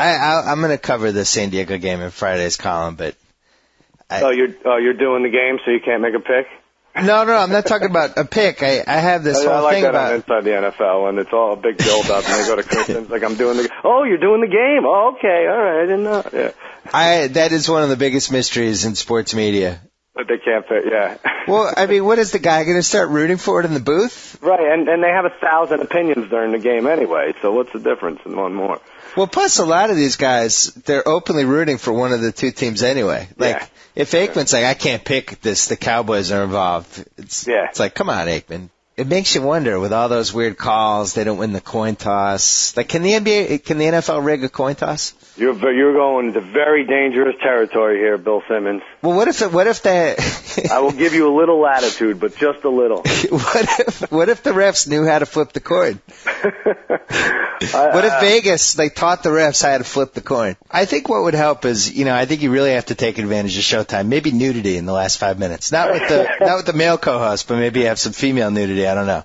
I'm going to cover the San Diego game in Friday's column, but you're doing the game, so you can't make a pick? No, I'm not talking about a pick. I have this whole thing about... I like that on Inside the NFL, and it's all a big build-up, and they go to Christians like, I'm doing the... Oh, you're doing the game. Oh, okay, all right, I didn't know. Yeah. That is one of the biggest mysteries in sports media. But they can't pick, yeah. Well, I mean, what is the guy going to start rooting for it in the booth? Right, and they have 1,000 opinions during the game anyway, so what's the difference in one more? Well, plus a lot of these guys, they're openly rooting for one of the two teams anyway. Like, if Aikman's like, I can't pick this, the Cowboys are involved. It's like, come on, Aikman. It makes you wonder with all those weird calls, they don't win the coin toss. Like, can the NFL rig a coin toss? You're going into very dangerous territory here, Bill Simmons. Well, what if they... I will give you a little latitude, but just a little. What if the refs knew how to flip the coin? What if Vegas, they taught the refs how to flip the coin? I think what would help is, I think you really have to take advantage of Showtime. Maybe nudity in the last 5 minutes. Not with the male co-host, but maybe have some female nudity. I don't know.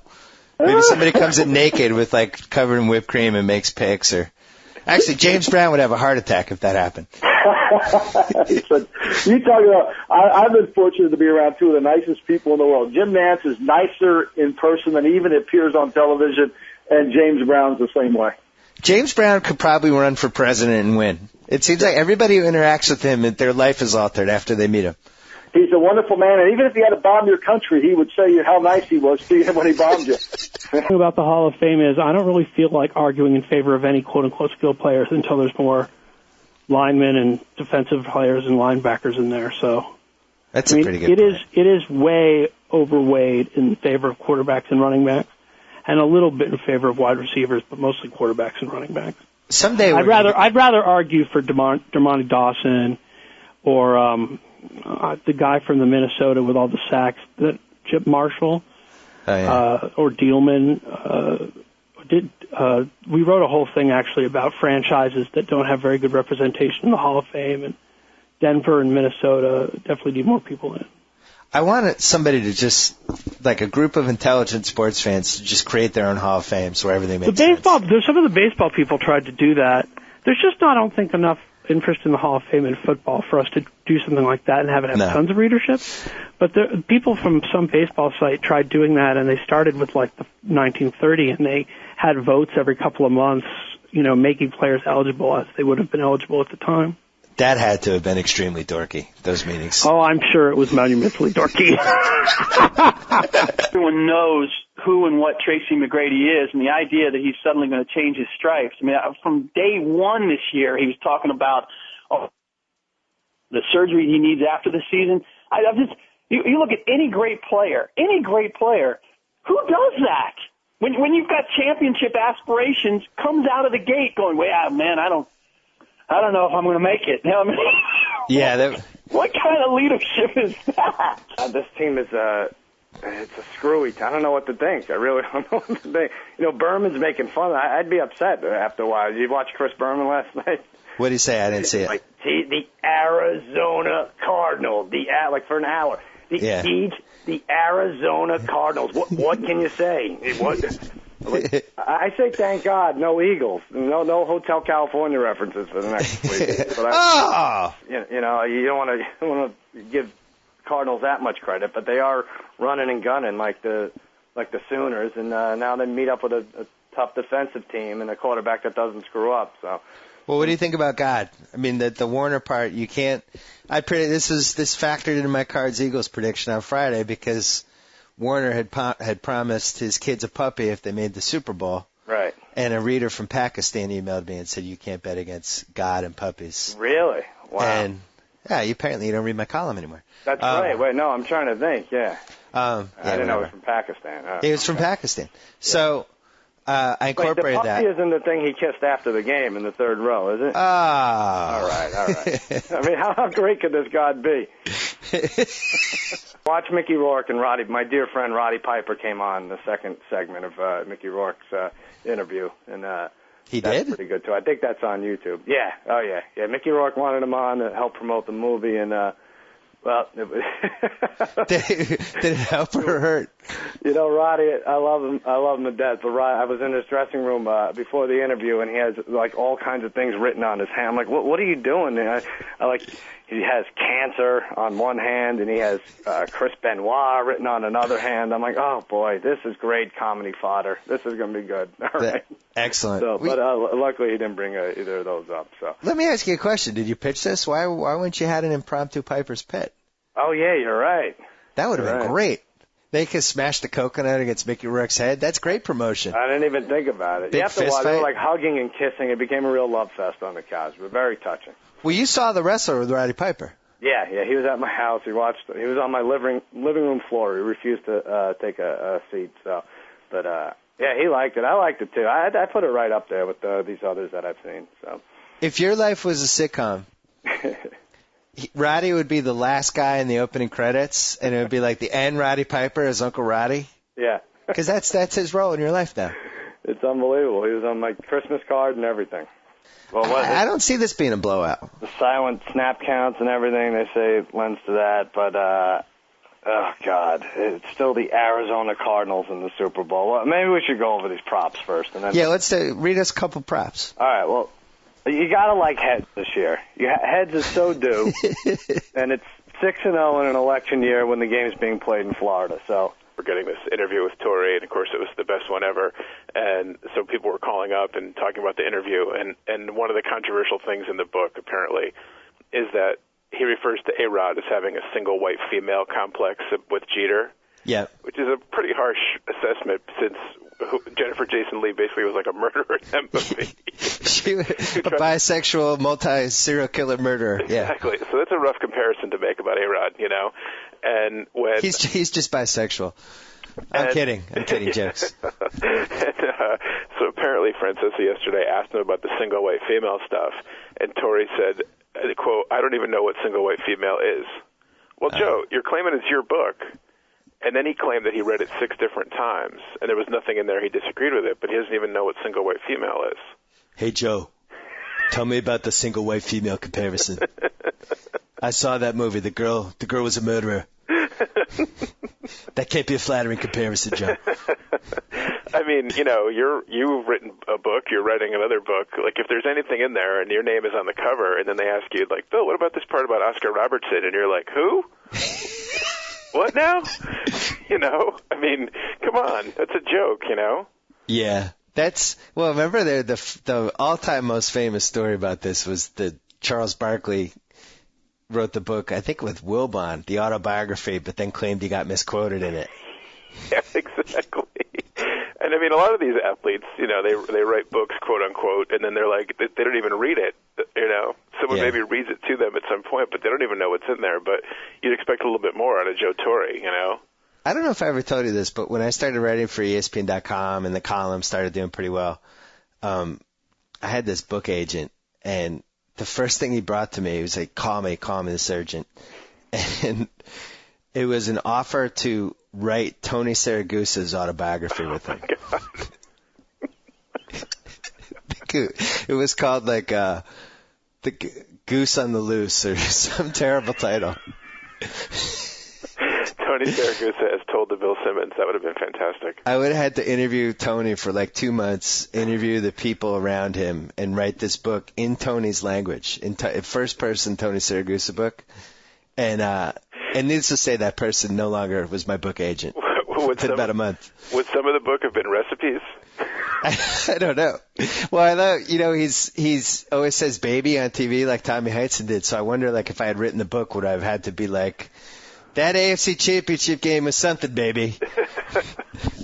Maybe somebody comes in naked with covered in whipped cream and makes picks or... Actually, James Brown would have a heart attack if that happened. You talk about, I've been fortunate to be around two of the nicest people in the world. Jim Nantz is nicer in person than even appears on television, and James Brown's the same way. James Brown could probably run for president and win. It seems like everybody who interacts with him, their life is altered after they meet him. He's a wonderful man, and even if he had to bomb your country, he would say how nice he was to you when he bombed you. The thing about the Hall of Fame is I don't really feel like arguing in favor of any quote-unquote skilled players until there's more linemen and defensive players and linebackers in there. So that's a pretty good point. It is way overweight in favor of quarterbacks and running backs, and a little bit in favor of wide receivers, but mostly quarterbacks and running backs. Someday I'd rather argue for Dermontti Dawson or the guy from the Minnesota with all the sacks, that Chip Marshall, or Dielman. We wrote a whole thing actually about franchises that don't have very good representation in the Hall of Fame, and Denver and Minnesota definitely need more people in. I want somebody to just, like a group of intelligent sports fans, to just create their own Hall of Fames wherever they make sense. Some of the baseball people tried to do that. There's just not, I don't think, enough interest in the Hall of Fame in football for us to do something like that and have it have tons of readership. But the people from some baseball site tried doing that, and they started with the 1930, and they had votes every couple of months, making players eligible as they would have been eligible at the time. That had to have been extremely dorky, those meetings. Oh, I'm sure it was monumentally dorky. Everyone knows who and what Tracy McGrady is, and the idea that he's suddenly going to change his stripes. I mean, from day one this year, he was talking about the surgery he needs after the season. You look at any great player, who does that? When you've got championship aspirations, comes out of the gate going, well, man, I don't know if I'm going to make it. What kind of leadership is that? This team is it's a screwy team. I don't know what to think. I really don't know what to think. Berman's making fun. I'd be upset after a while. Did you watch Chris Berman last night? What did he say? I didn't see it. The Arizona Cardinals. For an hour. The Arizona Cardinals. What can you say? I say thank God, no Eagles, no Hotel California references for the next week. But you don't want to give Cardinals that much credit, but they are running and gunning like the Sooners, and now they meet up with a tough defensive team and a quarterback that doesn't screw up. So. Well, what do you think about God? I mean, the Warner part, you can't. This factored into my Cards-Eagles prediction on Friday because Warner had promised his kids a puppy if they made the Super Bowl. Right. And a reader from Pakistan emailed me and said you can't bet against God and puppies. Really? Wow. And apparently you don't read my column anymore. That's right. Wait, no, I'm trying to think. Yeah. I didn't know it was from Pakistan. It was from Pakistan. So. I incorporated that. The puppy isn't the thing he kissed after the game in the third row, is it? All right. I mean, how great could this God be? Watch Mickey Rourke and my dear friend Roddy Piper came on the second segment of Mickey Rourke's interview, and he that's did? pretty good too. I think that's on YouTube. Yeah. Oh yeah. Mickey Rourke wanted him on to help promote the movie, and Well, did it help or hurt? You know, Roddy, I love him to death. But Roddy, I was in his dressing room before the interview, and he has like all kinds of things written on his hand. I'm like, what are you doing? And I like, he has cancer on one hand, and he has Chris Benoit written on another hand. I'm like, oh boy, this is great comedy fodder. This is going to be good. All right. Excellent. So, but luckily, he didn't bring either of those up. So let me ask you a question. Did you pitch this? Why wouldn't you had an impromptu Piper's Pit? Oh yeah, you're right. That would have been great. They could smash the coconut against Mickey Rourke's head. That's great promotion. I didn't even think about it. Big You have to watch. fight. They were like hugging and kissing. It became a real love fest on the couch. But very touching. Well, you saw the wrestler with Roddy Piper. Yeah. He was at my house. He was on my living room floor. He refused to take a seat. So, but yeah, he liked it. I liked it too. I put it right up there with these others that I've seen. So, if your life was a sitcom, Roddy would be the last guy in the opening credits, and it would be like the end Roddy Piper as Uncle Roddy. Yeah. Because that's his role in your life now. It's unbelievable. He was on my Christmas card and everything. Well, I don't see this being a blowout. The silent snap counts and everything, they say it lends to that, but oh God, it's still the Arizona Cardinals in the Super Bowl. Well, maybe we should go over these props first, and then. Yeah, let's read us a couple props. All right, well. You gotta like heads this year. Heads is so due, and it's 6-0 in an election year when the game's being played in Florida. So we're getting this interview with Torrey, and of course it was the best one ever. And so people were calling up and talking about the interview. And one of the controversial things in the book apparently is that he refers to A-Rod as having a single white female complex with Jeter. Yeah. Which is a pretty harsh assessment since Jennifer Jason Leigh basically was like a murderer in that movie. She was a bisexual, multi-serial killer murderer. Yeah. Exactly. So that's a rough comparison to make about A-Rod, you know. And when he's just bisexual. I'm kidding, jokes. So apparently Francesa yesterday asked him about the single white female stuff, and Torrey said, quote, "I don't even know what single white female is." Well, Joe, you're claiming it's your book. And then he claimed that he read it 6 different times, and there was nothing in there he disagreed with it, but he doesn't even know what single white female is. Hey, Joe, tell me about the single white female comparison. I saw that movie. The girl was a murderer. That can't be a flattering comparison, Joe. I mean, you know, you've written a book, you're writing another book. Like, if there's anything in there and your name is on the cover, and then they ask you, like, Bill, what about this part about Oscar Robertson? And you're like, who? What now? You know, I mean, come on, that's a joke, you know? Yeah, remember the all-time most famous story about this was that Charles Barkley wrote the book, I think with Wilbon, the autobiography, but then claimed he got misquoted in it. Yeah, exactly. And I mean, a lot of these athletes, you know, they write books, quote unquote, and then they're like, they don't even read it. You know, someone maybe reads it to them at some point, but they don't even know what's in there. But you'd expect a little bit more out of Joe Torre, you know. I don't know if I ever told you this, but when I started writing for ESPN.com and the column started doing pretty well, I had this book agent, and the first thing he brought to me, he was like, call me the surgeon. And it was an offer to write Tony Saragusa's autobiography with him. It was called like The Goose on the Loose or some terrible title. Tony Saragusa has told to Bill Simmons. That would have been fantastic. I would have had to interview Tony for like 2 months, interview the people around him, and write this book in Tony's language, in first person Tony Saragusa book. And needless to say, that person no longer was my book agent. Within about a month. Would some of the book have been recipes? I don't know. Well, I know, you know, he's always says baby on TV like Tommy Heinsohn did. So I wonder, like, if I had written the book, would I have had to be like, that AFC Championship game was something, baby.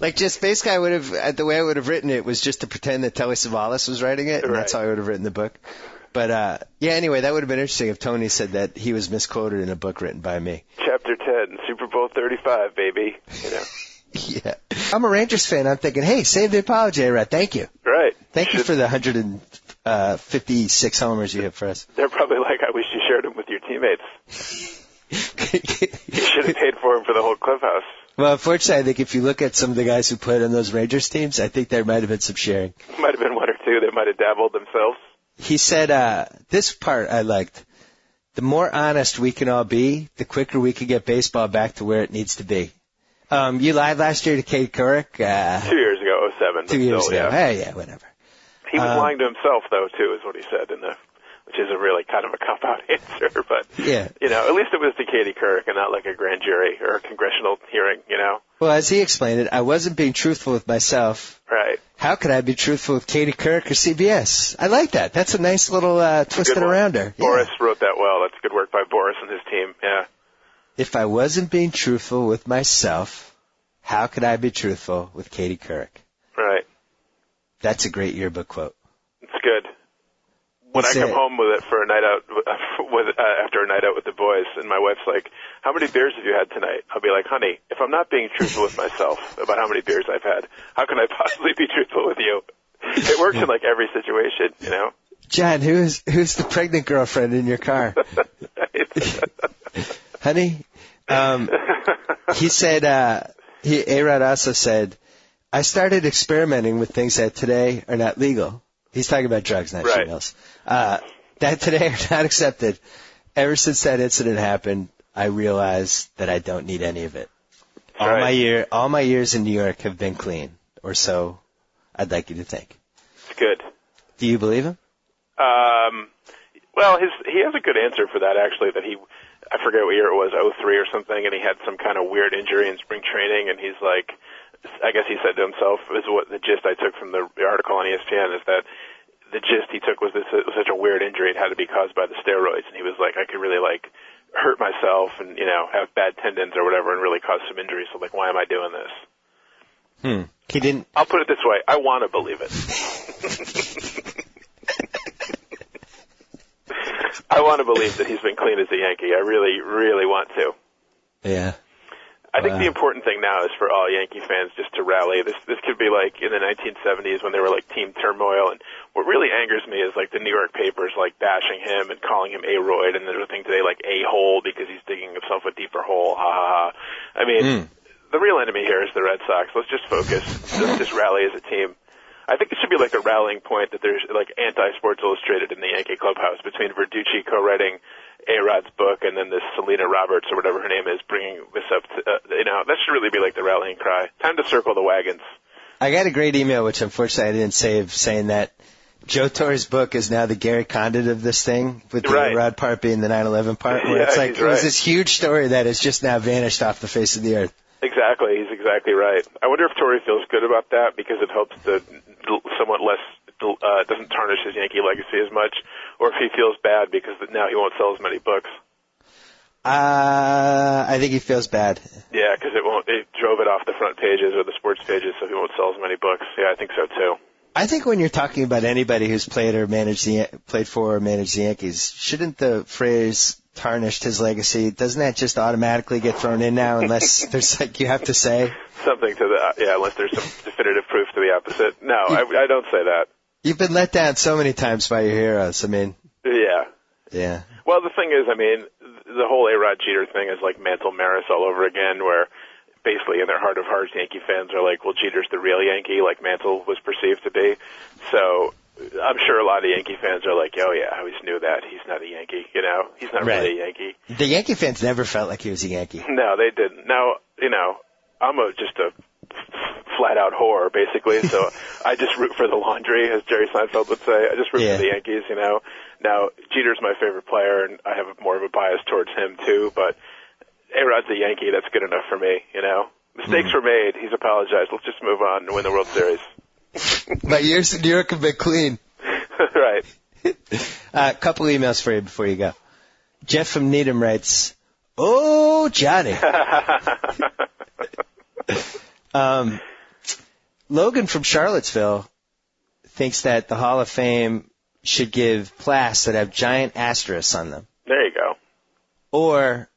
Like, just basically, the way I would have written it was just to pretend that Telly Savalas was writing it, and that's how I would have written the book. But, yeah, anyway, that would have been interesting if Tony said that he was misquoted in a book written by me. Chapter 10, Super Bowl 35, baby. You know. Yeah. I'm a Rangers fan. I'm thinking, hey, save the apology, Rat. Thank you. Right. Thank you for the 156 homers you hit for us. They're probably like, I wish you shared them with your teammates. You should have paid for them for the whole clubhouse. Well, unfortunately, I think if you look at some of the guys who played on those Rangers teams, I think there might have been some sharing. Might have been 1 or 2 that might have dabbled themselves. He said, this part I liked. the more honest we can all be, the quicker we can get baseball back to where it needs to be. You lied last year to Katie Couric? 2 years ago, 07. 2 years ago. Yeah. Hey, yeah, whatever. He was lying to himself, though, too, is what he said which is a really kind of a cop-out answer. But, yeah. At least it was to Katie Couric and not like a grand jury or a congressional hearing, Well, as he explained it, I wasn't being truthful with myself. Right. How could I be truthful with Katie Couric or CBS? I like that. That's a nice little twisted around her. Boris wrote that well. That's good work by Boris and his team. Yeah. If I wasn't being truthful with myself, how could I be truthful with Katie Couric? Right. That's a great yearbook quote. It's good. When I come home with it for a night out, after a night out with the boys, and my wife's like, "How many beers have you had tonight?" I'll be like, "Honey, if I'm not being truthful with myself about how many beers I've had, how can I possibly be truthful with you?" It works in like every situation, John, who's the pregnant girlfriend in your car? Honey, he said, A-Rod also said, I started experimenting with things that today are not legal. He's talking about drugs, not females. That today are not accepted. Ever since that incident happened, I realized that I don't need any of it. All my years in New York have been clean, or so I'd like you to think. It's good. Do you believe him? Well, he has a good answer for that, actually, that I forget what year it was, 03 or something, and he had some kind of weird injury in spring training, and he's like, I guess he said to himself, is what the gist I took from the article on ESPN is that the gist he took was this it was such a weird injury, it had to be caused by the steroids, and he was like, I could really hurt myself and, have bad tendons or whatever and really cause some injuries, so why am I doing this? He didn't. I'll put it this way, I want to believe it. I want to believe that he's been clean as a Yankee. I really, really want to. Yeah. I think the important thing now is for all Yankee fans just to rally. This could be like in the 1970s when there were team turmoil, and what really angers me is the New York papers bashing him and calling him A-Royd, and there's a thing today A-hole because he's digging himself a deeper hole. Ha ha ha. I mean, the real enemy here is the Red Sox. Let's just focus. Let's just rally as a team. I think it should be a rallying point that there's anti-Sports Illustrated in the Yankee clubhouse between Verducci co-writing A-Rod's book and then this Selena Roberts or whatever her name is bringing this up to, that should really be the rallying cry. Time to circle the wagons. I got a great email, which unfortunately I didn't save, saying that Joe Torre's book is now the Gary Condit of this thing, with the A-Rod part being the 9/11 part, where it's it was this huge story that has just now vanished off the face of the earth. Exactly. He's exactly right. I wonder if Torre feels good about that because it helps to somewhat less, doesn't tarnish his Yankee legacy as much, or if he feels bad because now he won't sell as many books. I think he feels bad. Yeah, because it drove it off the front pages or the sports pages, so he won't sell as many books. Yeah, I think so too. I think when you're talking about anybody who's played for or managed the Yankees, shouldn't the phrase tarnished his legacy, doesn't that just automatically get thrown in now unless there's you have to say something to unless there's some definitive proof to the opposite? No, I don't say that. You've been let down so many times by your heroes. I mean, yeah. Well, the thing is, the whole A-Rod Jeter thing is Mantle Maris all over again, where basically in their heart of hearts, Yankee fans are well, Jeter's the real Yankee, like Mantle was perceived to be. So I'm sure a lot of Yankee fans are oh yeah, I always knew that. He's not a Yankee, He's not really a Yankee. The Yankee fans never felt like he was a Yankee. No, they didn't. Now, I'm just a flat-out whore, basically, so I just root for the laundry, as Jerry Seinfeld would say. I just root for the Yankees, Now, Jeter's my favorite player, and I have more of a bias towards him, too, but A-Rod's a Yankee. That's good enough for me, Mistakes were made. He's apologized. Let's just move on and win the World Series. My years in New York have been clean. Right. A couple emails for you before you go. Jeff from Needham writes, "Oh, Johnny." Logan from Charlottesville thinks that the Hall of Fame should give plaques that have giant asterisks on them. There you go. Or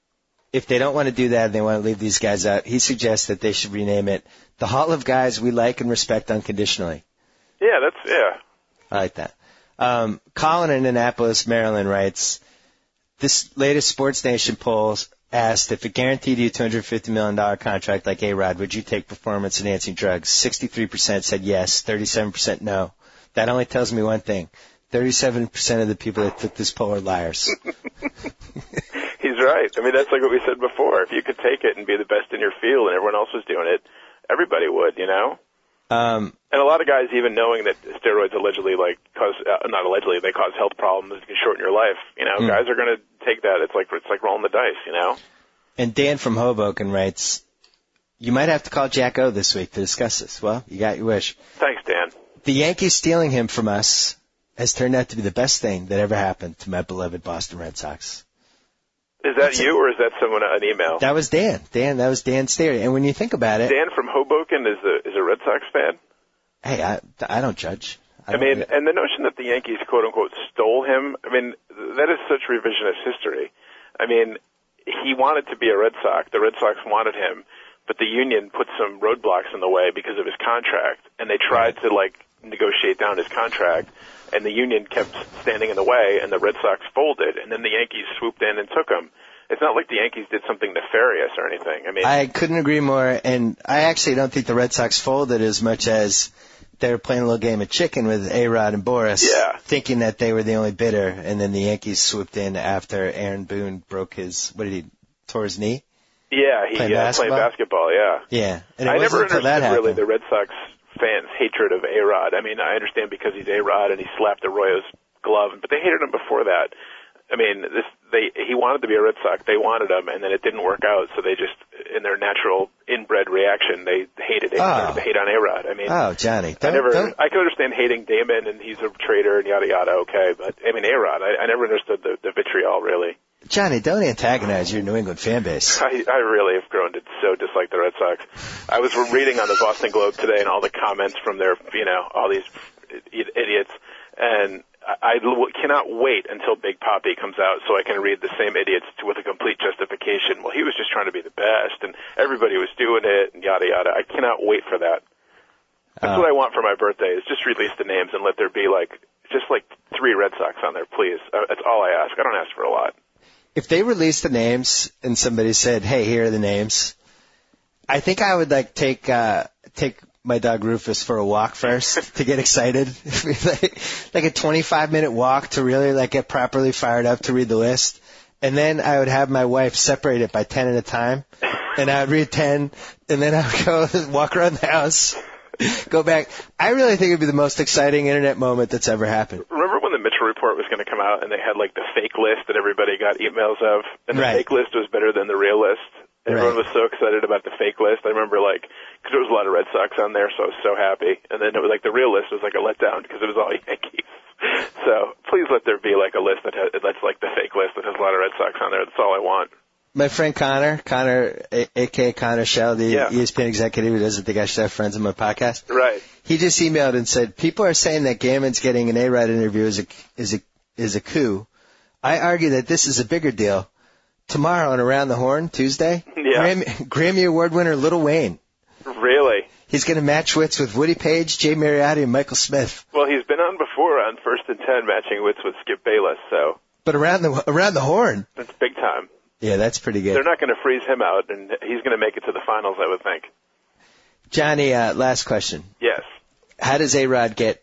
if they don't want to do that and they want to leave these guys out, he suggests that they should rename it the Hall of Guys We Like and Respect Unconditionally. Yeah, I like that. Colin in Annapolis, Maryland writes, this latest Sports Nation poll asked if it guaranteed you a $250 million contract like A-Rod, would you take performance-enhancing drugs? 63% said yes, 37% no. That only tells me one thing. 37% of the people that took this poll are liars. right. I mean, that's like what we said before. If you could take it and be the best in your field and everyone else was doing it, everybody would, you know? And a lot of guys, even knowing that steroids allegedly not allegedly, they cause health problems and can shorten your life, you know, guys are going to take that. It's like rolling the dice, you know? And Dan from Hoboken writes, you might have to call JackO this week to discuss this. Well, you got your wish. Thanks, Dan. The Yankees stealing him from us has turned out to be the best thing that ever happened to my beloved Boston Red Sox. Is that you, or is that someone an email? That was Dan. That was Dan's theory. And when you think about it, Dan from Hoboken is a Red Sox fan. Hey, I don't judge. I mean, and the notion that the Yankees quote unquote stole him, I mean, that is such revisionist history. I mean, he wanted to be a Red Sox. The Red Sox wanted him, but the union put some roadblocks in the way because of his contract, and they tried to negotiate down his contract, and the union kept standing in the way, and the Red Sox folded, and then the Yankees swooped in and took him. It's not like the Yankees did something nefarious or anything. I mean, I couldn't agree more, and I actually don't think the Red Sox folded as much as they were playing a little game of chicken with A-Rod and Boris, thinking that they were the only bidder, and then the Yankees swooped in after Aaron Boone tore his knee? Yeah, he playing basketball, yeah. Yeah. And I never understood really the Red Sox fans' hatred of A-Rod. I mean, I understand because he's A-Rod and he slapped Arroyo's glove, but they hated him before that. I mean, he wanted to be a Red Sox. They wanted him, and then it didn't work out. So they just, in their natural inbred reaction, they hated it. They hate on A-Rod. I mean, Johnny, I can understand hating Damon and he's a traitor and yada yada. Okay, but I mean, A-Rod, I never understood the vitriol really. Johnny, don't antagonize your New England fan base. I really have grown to so dislike the Red Sox. I was reading on the Boston Globe today and all the comments from their, all these idiots, and I cannot wait until Big Papi comes out so I can read the same idiots with a complete justification. Well, he was just trying to be the best, and everybody was doing it, and yada yada. I cannot wait for that. That's what I want for my birthday, is just release the names and let there be just 3 Red Sox on there, please. That's all I ask. I don't ask for a lot. If they released the names and somebody said, "Hey, here are the names," I think I would take my dog Rufus for a walk first to get excited, like a 25-minute walk to really get properly fired up to read the list, and then I would have my wife separate it by 10 at a time, and I would read 10, and then I would go walk around the house, go back. I really think it would be the most exciting internet moment that's ever happened. Remember when the Mitchell Report was going to come out and they had the fake list that everybody got emails of, and the fake list was better than the real list? Everyone was so excited about the fake list. I remember, because there was a lot of Red Sox on there, so I was so happy. And then it was the real list was a letdown because it was all Yankees. So please let there be a list that's like the fake list that has a lot of Red Sox on there. That's all I want. My friend Connor, a.k.a. Connor Shell, the ESPN executive who doesn't think I should have friends on my podcast. Right. He just emailed and said, people are saying that Gammon's getting an A-Rod interview is a coup. I argue that this is a bigger deal. Tomorrow on Around the Horn, Tuesday, Grammy Award winner Lil Wayne. Really? He's going to match wits with Woody Page, Jay Mariotti, and Michael Smith. Well, he's been on before on First and 10 matching wits with Skip Bayless, so. But Around the Horn. That's big time. Yeah, that's pretty good. They're not going to freeze him out, and he's going to make it to the finals, I would think. Johnny, last question. Yes. How does A-Rod get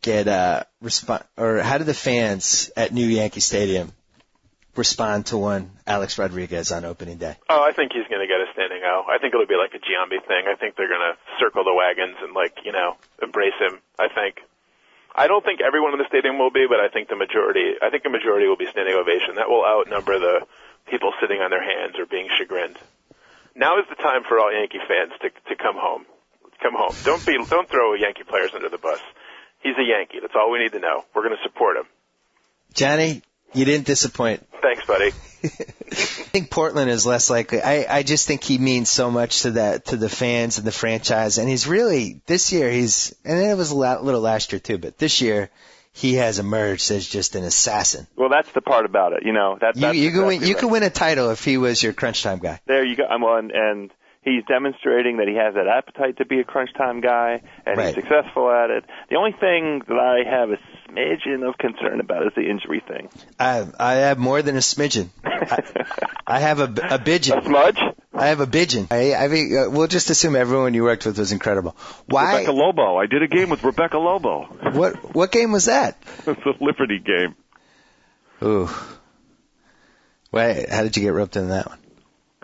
or how do the fans at New Yankee Stadium respond to one Alex Rodriguez on opening day? Oh, I think he's going to get a standing O. I think it'll be like a Giambi thing. I think they're going to circle the wagons and embrace him. I don't think everyone in the stadium will be, but I think a majority will be standing ovation. That will outnumber the people sitting on their hands or being chagrined. Now is the time for all Yankee fans to come home. Come home. Don't throw Yankee players under the bus. He's a Yankee. That's all we need to know. We're going to support him. Johnny, you didn't disappoint. Thanks, buddy. I think Portland is less likely. I just think he means so much to the fans and the franchise. And he's really, this year and it was a little last year too, but this year he has emerged as just an assassin. Well, that's the part about it. You can win a title if he was your crunch time guy. There you go. And he's demonstrating that he has that appetite to be a crunch time guy, and he's successful at it. The only thing that I have a smidgen of concern about is the injury thing. I have more than a smidgen. I have a bidgen. A smudge? I have a bidgen. I mean, we'll just assume everyone you worked with was incredible. Why? Rebecca Lobo. I did a game with Rebecca Lobo. What game was that? It's a Liberty game. Ooh. Wait, how did you get roped into that one?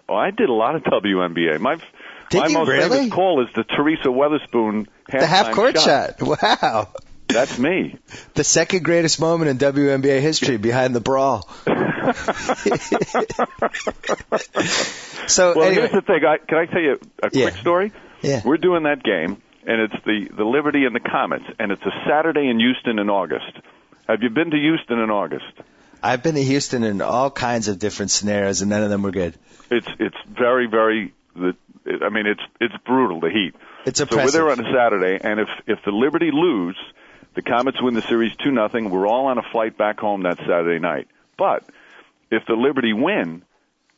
Oh, I did a lot of WNBA. My most famous call is the Teresa Weatherspoon the half-court shot. Wow. That's me. The second greatest moment in WNBA history, behind the brawl. So, anyway. Here's the thing. Can I tell you a quick story? Yeah. We're doing that game, and it's the Liberty and the Comets, and it's a Saturday in Houston in August. Have you been to Houston in August? I've been to Houston in all kinds of different scenarios, and none of them were good. It's very, very. It's brutal, the heat. It's oppressive. So we're there on a Saturday, and if the Liberty lose, the Comets win the series 2-0. We're all on a flight back home that Saturday night. But if the Liberty win,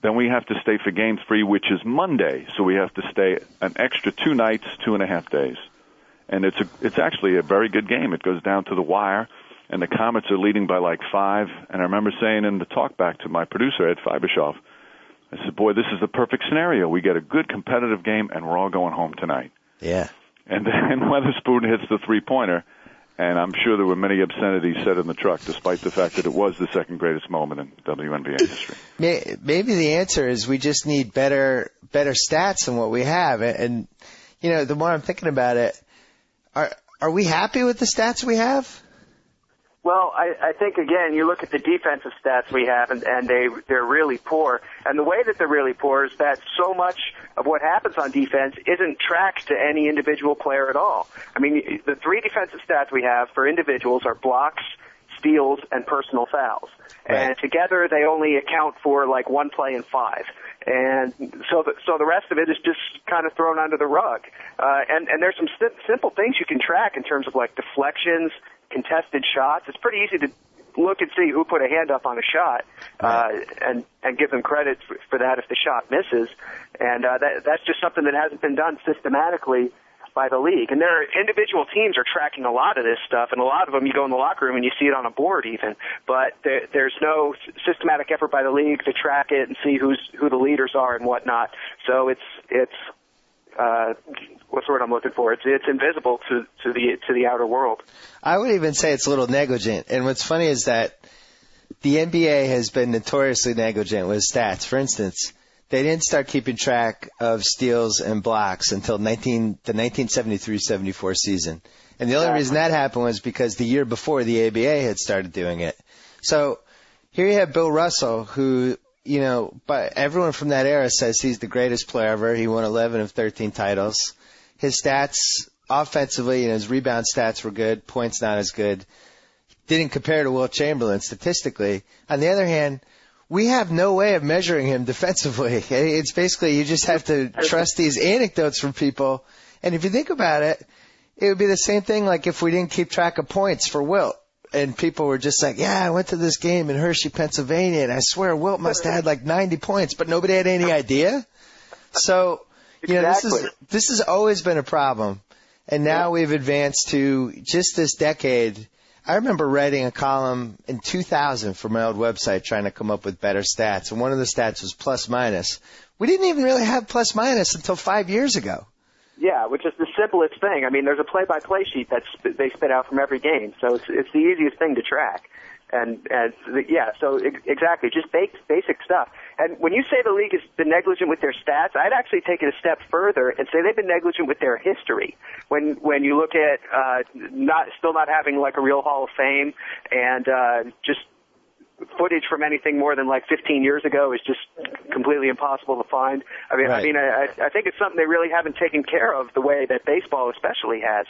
then we have to stay for Game 3, which is Monday. So we have to stay an extra 2 nights, 2.5 days. And it's actually a very good game. It goes down to the wire, and the Comets are leading by like 5. And I remember saying in the talkback to my producer, Ed Fibershoff, I said, boy, this is the perfect scenario. We get a good competitive game, and we're all going home tonight. Yeah. And then Weatherspoon hits the three-pointer, and I'm sure there were many obscenities said in the truck, despite the fact that it was the second greatest moment in WNBA history. Maybe the answer is we just need better stats than what we have. And the more I'm thinking about it, are we happy with the stats we have? Well, I think, again, you look at the defensive stats we have, and they're really poor. And the way that they're really poor is that so much of what happens on defense isn't tracked to any individual player at all. I mean, the 3 defensive stats we have for individuals are blocks, steals, and personal fouls. Right. And together they only account for like 1 play in 5. And so the rest of it is just kind of thrown under the rug. And there's some simple things you can track in terms of like deflections, contested shots. It's pretty easy to look and see who put a hand up on a shot, and give them credit for that if the shot misses. And that's just something that hasn't been done systematically by the league. And their individual teams are tracking a lot of this stuff, and a lot of them you go in the locker room and you see it on a board even. But there's no systematic effort by the league to track it and see who the leaders are and whatnot. So it's what's the word I'm looking for? It's invisible to the outer world. I would even say it's a little negligent. And what's funny is that the NBA has been notoriously negligent with stats. For instance, they didn't start keeping track of steals and blocks until the 1973-74 season. And the only reason that happened was because the year before the ABA had started doing it. So here you have Bill Russell, who, but everyone from that era says he's the greatest player ever. He won 11 of 13 titles. His stats offensively and his rebound stats were good. Points not as good. Didn't compare to Wilt Chamberlain statistically. On the other hand, we have no way of measuring him defensively. It's basically you just have to trust these anecdotes from people. And if you think about it, it would be the same thing like if we didn't keep track of points for Wilt. And people were just like, yeah, I went to this game in Hershey, Pennsylvania, and I swear Wilt must have had like 90 points, but nobody had any idea. So, this has always been a problem. And now we've advanced to just this decade. I remember writing a column in 2000 for my old website trying to come up with better stats. And one of the stats was plus minus. We didn't even really have plus minus until 5 years ago. Yeah, which is the simplest thing. I mean, there's a play-by-play sheet they spit out from every game, so it's the easiest thing to track. So exactly, just basic stuff. And when you say the league has been negligent with their stats, I'd actually take it a step further and say they've been negligent with their history. When you look at still not having like a real Hall of Fame and just footage from anything more than like 15 years ago is just completely impossible to find. I think it's something they really haven't taken care of the way that baseball especially has.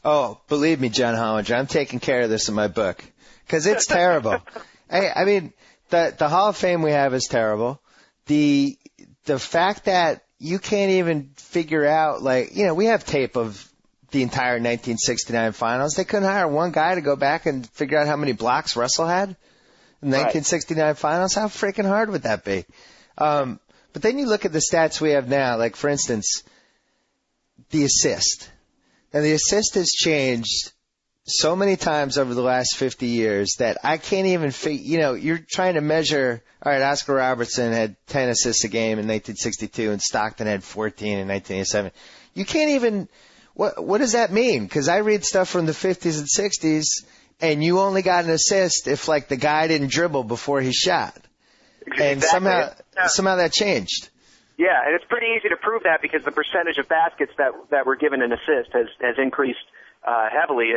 Oh, believe me, John Hollinger, I'm taking care of this in my book because it's terrible. I mean, the Hall of Fame we have is terrible. The fact that you can't even figure out, we have tape of the entire 1969 finals. They couldn't hire one guy to go back and figure out how many blocks Russell had in the 1969 finals. How freaking hard would that be? But then you look at the stats we have now, like, for instance, the assist. And the assist has changed so many times over the last 50 years that I can't even figure, you're trying to measure, all right, Oscar Robertson had 10 assists a game in 1962 and Stockton had 14 in 1987. You can't even, what does that mean? Because I read stuff from the 50s and 60s and you only got an assist if, the guy didn't dribble before he shot. And somehow that changed. Yeah, and it's pretty easy to prove that because the percentage of baskets that were given an assist has increased heavily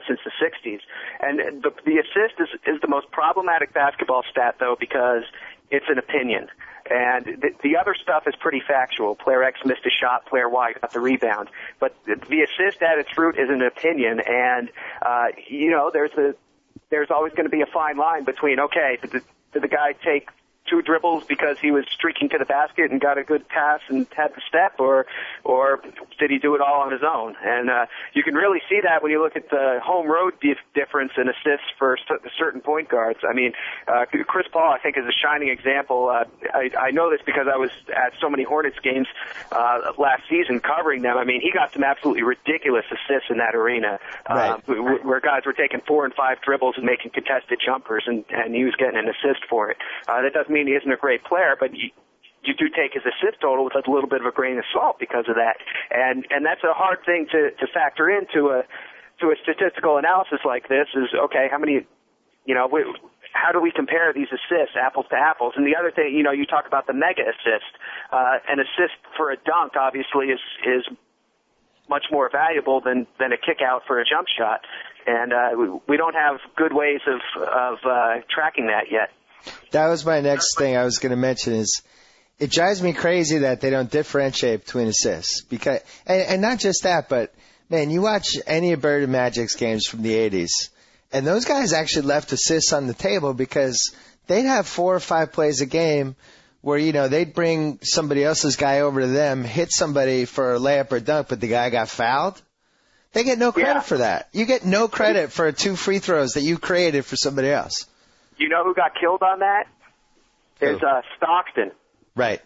since the 60s. And the assist is the most problematic basketball stat, though, because it's an opinion. And the other stuff is pretty factual. Player X missed a shot, player Y got the rebound. But the assist at its root is an opinion, and there's always going to be a fine line between, okay, did the guy take 2 dribbles because he was streaking to the basket and got a good pass and had the step, or did he do it all on his own? And you can really see that when you look at the home road difference in assists for certain point guards. I mean, Chris Paul, I think, is a shining example. I know this because I was at so many Hornets games last season covering them. I mean, he got some absolutely ridiculous assists in that arena, right. Where guys were taking 4 and 5 dribbles and making contested jumpers, and he was getting an assist for it. That doesn't mean he isn't a great player, but you do take his assist total with a little bit of a grain of salt because of that, and that's a hard thing to factor into a statistical analysis like this. Is okay, how many, how do we compare these assists apples to apples? And the other thing, you talk about the mega assist. An assist for a dunk obviously is much more valuable than a kick out for a jump shot, and we don't have good ways of tracking that yet. That was my next thing I was going to mention is it drives me crazy that they don't differentiate between assists. Because, and not just that, but, man, you watch any of Bird and Magic's games from the 80s, and those guys actually left assists on the table because they'd have 4 or 5 plays a game where, they'd bring somebody else's guy over to them, hit somebody for a layup or dunk, but the guy got fouled. They get no credit for that. You get no credit for 2 free throws that you created for somebody else. You know who got killed on that? There's Stockton. Right.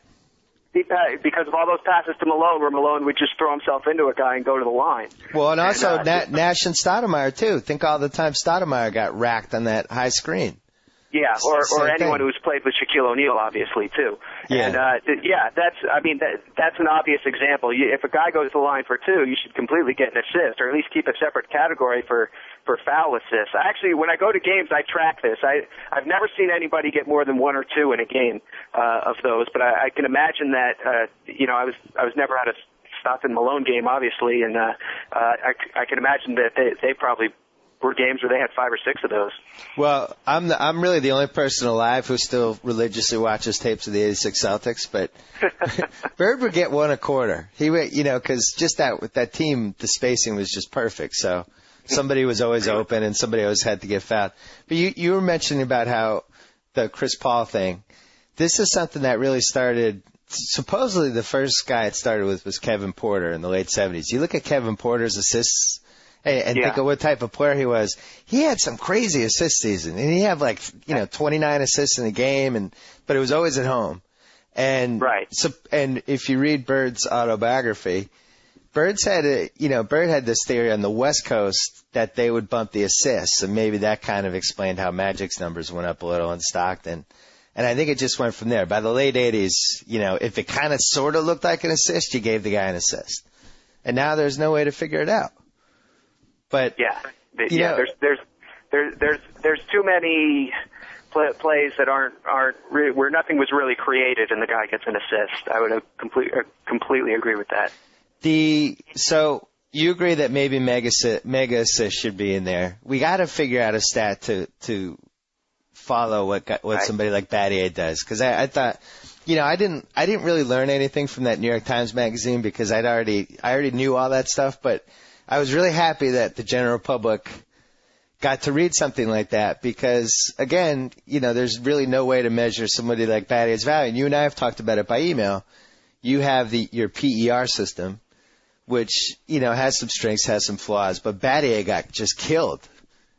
Because of all those passes to Malone, where Malone would just throw himself into a guy and go to the line. Well, and also Nash and Stoudemire, too. Think all the time Stoudemire got racked on that high screen. Yeah, or anyone who's played with Shaquille O'Neal, obviously, too. Yeah. And, that's an obvious example. If a guy goes to the line for 2, you should completely get an assist, or at least keep a separate category for foul assists. Actually, when I go to games, I track this. I've never seen anybody get more than 1 or 2 in a game of those, but I can imagine that, I was never at a Stockton Malone game, obviously, and I can imagine that they probably were games where they had 5 or 6 of those. Well, I'm really the only person alive who still religiously watches tapes of the '86 Celtics, but Bird would get 1 a quarter. He would, because just with that team, the spacing was just perfect. So somebody was always open and somebody always had to get fouled. But you were mentioning about how the Chris Paul thing. This is something that really started. Supposedly, the first guy it started with was Kevin Porter in the late '70s. You look at Kevin Porter's assists. And think of what type of player he was. He had some crazy assist season, and he had 29 assists in a game, but it was always at home. And right. So, and if you read Bird's autobiography, Bird had this theory on the West Coast that they would bump the assists, and maybe that kind of explained how Magic's numbers went up a little in Stockton. And I think it just went from there. By the late '80s, if it kind of sort of looked like an assist, you gave the guy an assist. And now there's no way to figure it out. But there's too many plays that aren't where nothing was really created and the guy gets an assist. I would completely agree with that. So you agree that maybe mega assist should be in there. We got to figure out a stat to follow what somebody like Battier does, because I thought. I didn't really learn anything from that New York Times magazine because I already knew all that stuff, but I was really happy that the general public got to read something like that because, again, there's really no way to measure somebody like Battier's value. And you and I have talked about it by email. You have your PER system, which, has some strengths, has some flaws, but Battier got just killed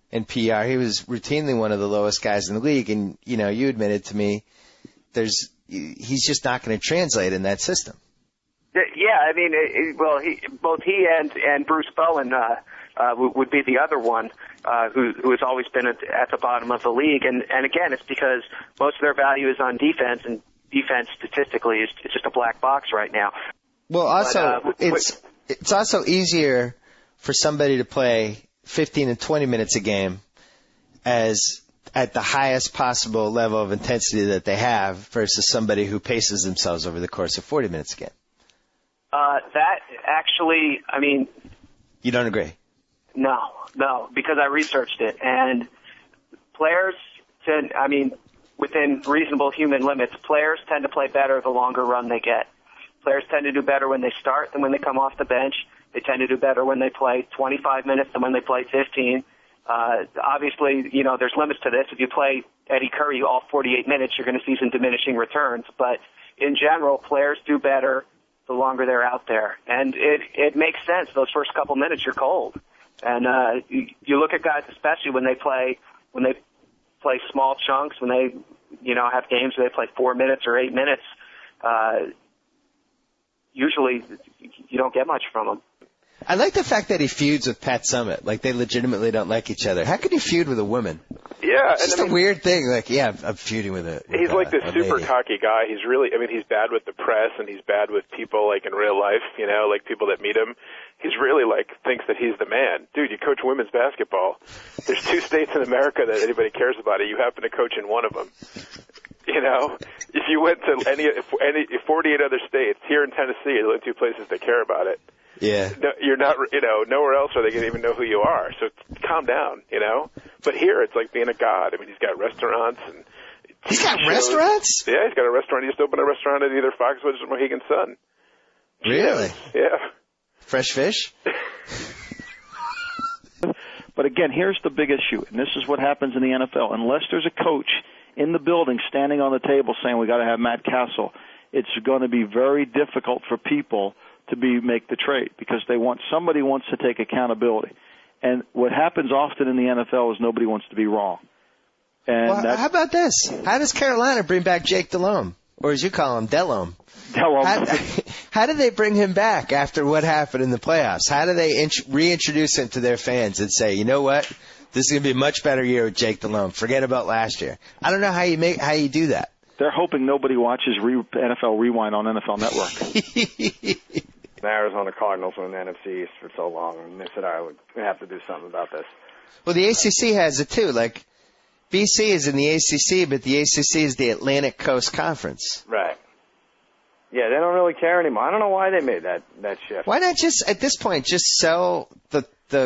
in PER. He was routinely one of the lowest guys in the league, and, you admitted to me he's just not going to translate in that system. Yeah, I mean, both he and Bruce Bowen would be the other one who has always been at the bottom of the league, and again, it's because most of their value is on defense, and defense statistically is just a black box right now. Well, also it's also easier for somebody to play 15 and 20 minutes a game as at the highest possible level of intensity that they have versus somebody who paces themselves over the course of 40 minutes again? That actually, I mean... You don't agree? No, because I researched it. And players within reasonable human limits, players tend to play better the longer run they get. Players tend to do better when they start than when they come off the bench. They tend to do better when they play 25 minutes than when they play 15. Obviously, there's limits to this. If you play Eddie Curry all 48 minutes, you're going to see some diminishing returns. But in general, players do better the longer they're out there. And it makes sense. Those first couple minutes, you're cold. And you look at guys, especially when they play small chunks, when they, have games where they play 4 minutes or 8 minutes, usually you don't get much from them. I like the fact that he feuds with Pat Summitt. Like, they legitimately don't like each other. How could he feud with a woman? Yeah. It's just a weird thing. Like, yeah, I'm feuding with a He's like this super lady. cocky guy. He's really, he's bad with the press, and he's bad with people, like, in real life, like people that meet him. He's really, thinks that he's the man. Dude, you coach women's basketball. There's 2 states in America that anybody cares about it. You happen to coach in one of them. If you went to any 48 other states, here in Tennessee are the only 2 places that care about it. Yeah. No, you're not, nowhere else are they going to even know who you are. So calm down, But here it's like being a god. He's got restaurants and he's got restaurants? Yeah, he's got a restaurant. He just opened a restaurant at either Foxwoods or Mohegan Sun. Really? Yeah. Fresh fish? But again, here's the big issue, and this is what happens in the NFL. Unless there's a coach in the building standing on the table saying we got to have Matt Castle, it's going to be very difficult for people to make the trade because somebody wants to take accountability. And what happens often in the NFL is nobody wants to be wrong. And how about this? How does Carolina bring back Jake Delhomme? Or as you call him, Delhomme. How do they bring him back after what happened in the playoffs? How do they reintroduce him to their fans and say, you know what? This is going to be a much better year with Jake Delhomme. Forget about last year. I don't know how you do that. They're hoping nobody watches NFL Rewind on NFL Network. The Arizona Cardinals were in the NFC East for so long, and they said, all right, we have to do something about this. Well, the ACC has it too. Like, BC is in the ACC, but the ACC is the Atlantic Coast Conference. Right. Yeah, they don't really care anymore. I don't know why they made that shift. Why not just, at this point, just sell the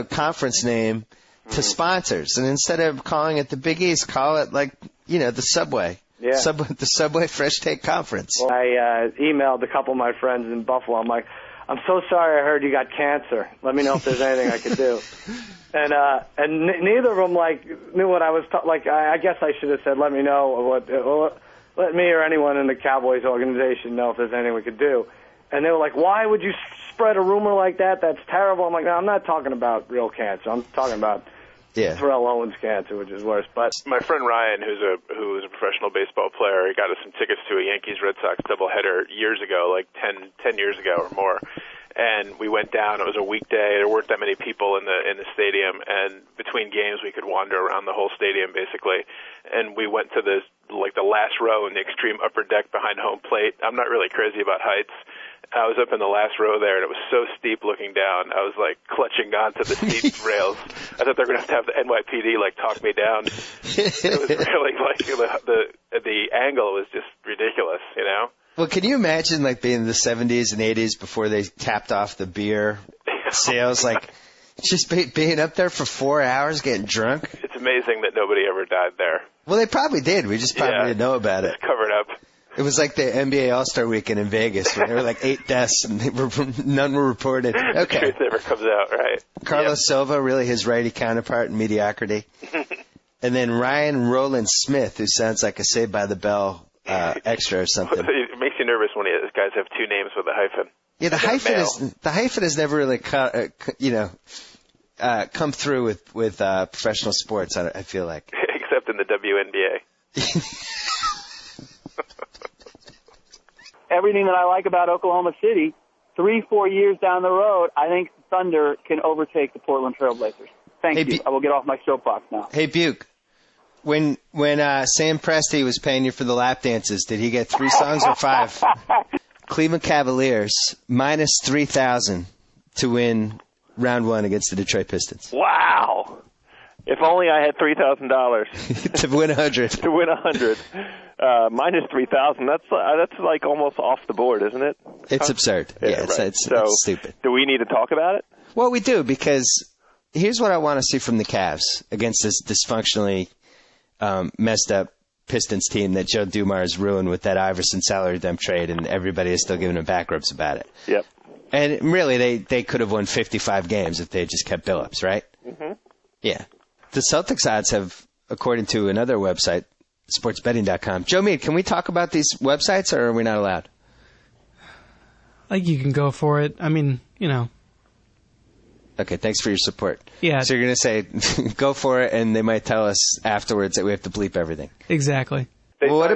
conference name to sponsors, and instead of calling it the Big East, call it the Subway. Yeah. The Subway Fresh Take Conference. Well, I emailed a couple of my friends in Buffalo. I'm like, I'm so sorry I heard you got cancer. Let me know if there's anything I can do. And neither of them knew what I was I guess I should have said, let me know let me or anyone in the Cowboys organization know if there's anything we could do. And they were like, why would you spread a rumor like that? That's terrible. I'm like, no, I'm not talking about real cancer. I'm talking about Terrell Owens cancer, which is worse. But my friend Ryan, who was a professional baseball player, he got us some tickets to a Yankees-Red Sox doubleheader years ago, 10 years ago or more. And we went down. It was a weekday. There weren't that many people in the stadium, and between games we could wander around the whole stadium basically. And we went to the last row in the extreme upper deck behind home plate. I'm not really crazy about heights. I was up in the last row there, and it was so steep looking down. I was clutching onto the seat rails. I thought they were going to have the NYPD talk me down. It was really the angle was just ridiculous, Well, can you imagine being in the 70s and 80s before they tapped off the beer sales? Just being up there for 4 hours getting drunk? It's amazing that nobody ever died there. Well, they probably did. We just probably didn't know about it. It's covered up. It was like the NBA All-Star Weekend in Vegas when there were 8 deaths and none were reported. Okay. The truth never comes out, right? Carlos Silva, really his righty counterpart in mediocrity. And then Ryan Roland Smith, who sounds like a Saved by the Bell extra or something. It makes you nervous when these guys have 2 names with a hyphen. Yeah, the hyphen has never really come through with professional sports. I feel like, except in the WNBA. Everything that I like about Oklahoma City, 3-4 years down the road, I think the Thunder can overtake the Portland Trail Blazers. Thank you. I will get off my soapbox now. Hey, Buke. When Sam Presti was paying you for the lap dances, did he get 3 songs or 5? Cleveland Cavaliers minus 3,000 to win round 1 against the Detroit Pistons. Wow. If only I had $3,000 to win 100. To win 100, minus 3,000. That's like almost off the board, isn't it? It's absurd. Yeah, right. it's stupid. Do we need to talk about it? Well, we do, because here's what I want to see from the Cavs against this dysfunctionally messed up Pistons team that Joe Dumars ruined with that Iverson salary dump trade, and everybody is still giving him back rubs about it. Yep. And really, they could have won 55 games if they had just kept Billups, right? Mm-hmm. Yeah. The Celtics odds have, according to another website, sportsbetting.com. Joe Mead, can we talk about these websites, or are we not allowed? Like, you can go for it. I mean, you know. Okay, thanks for your support. Yeah. So you're going to say, go for it, and they might tell us afterwards that we have to bleep everything. Exactly. Well, what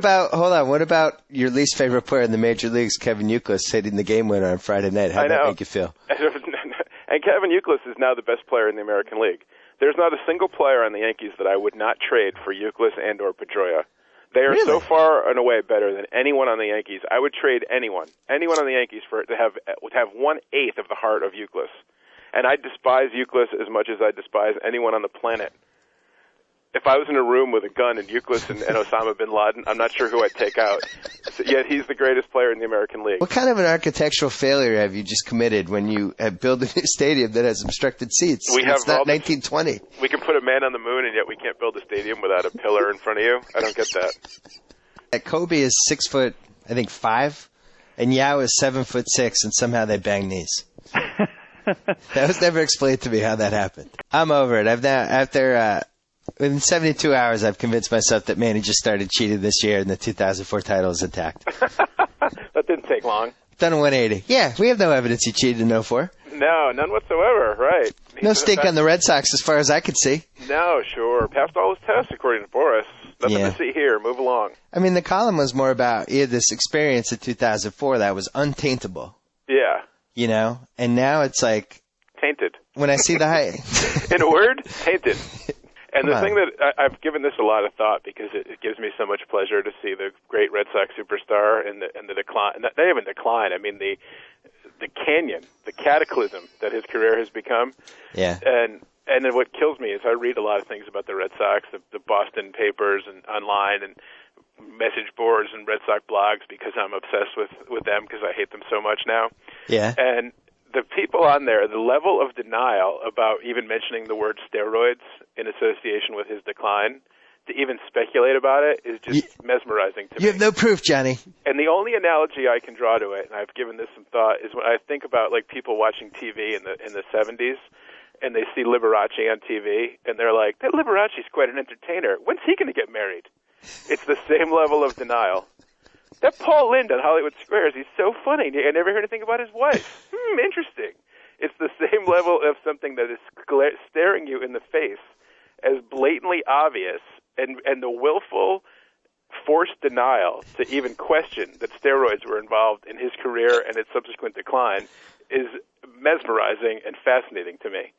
about your least favorite player in the major leagues, Kevin Youkilis, hitting the game winner on Friday night? How did that make you feel? And Kevin Youkilis is now the best player in the American League. There's not a single player on the Yankees that I would not trade for Youkilis and or Pedroia. They are so far and away better than anyone on the Yankees. I would trade anyone on the Yankees to have 1/8 of the heart of Youkilis. And I despise Youkilis as much as I despise anyone on the planet. If I was in a room with a gun and Youkilis and Osama bin Laden, I'm not sure who I'd take out. Yet he's the greatest player in the American League. What kind of an architectural failure have you just committed when you have built a new stadium that has obstructed seats? It's not 1920. We can put a man on the moon, and yet we can't build a stadium without a pillar in front of you. I don't get that. Kobe is 6'5", and Yao is 7'6", and somehow they bang knees. That was never explained to me how that happened. I'm over it. Within 72 hours, I've convinced myself that Manny just started cheating this year, and the 2004 title is intact. That didn't take long. Done a 180. Yeah, we have no evidence he cheated in 04. No, none whatsoever, right. No stink on the Red Sox as far as I could see. No, sure. Passed all his tests, according to Boris. Nothing to see here. Move along. I mean, the column was more about he had this experience in 2004 that was untaintable. Yeah. You know? And now it's like... Tainted. When I see the height... In a word, tainted. And the thing that I've given this a lot of thought because it gives me so much pleasure to see the great Red Sox superstar and the decline. Not even decline. I mean the canyon, the cataclysm that his career has become. Yeah. And then what kills me is I read a lot of things about the Red Sox, the Boston papers and online and message boards and Red Sox blogs because I'm obsessed with them because I hate them so much now. Yeah. And the people on there, the level of denial about even mentioning the word steroids in association with his decline, to even speculate about it is just mesmerizing to me. You have no proof, Johnny. And the only analogy I can draw to it, and I've given this some thought, is when I think about like people watching TV in the 70s, and they see Liberace on TV, and they're like, that Liberace's quite an entertainer. When's he going to get married? It's the same level of denial. That Paul Lynde on Hollywood Squares, he's so funny. I never heard anything about his wife. Interesting. It's the same level of something that is staring you in the face as blatantly obvious and the willful, forced denial to even question that steroids were involved in his career and its subsequent decline is mesmerizing and fascinating to me.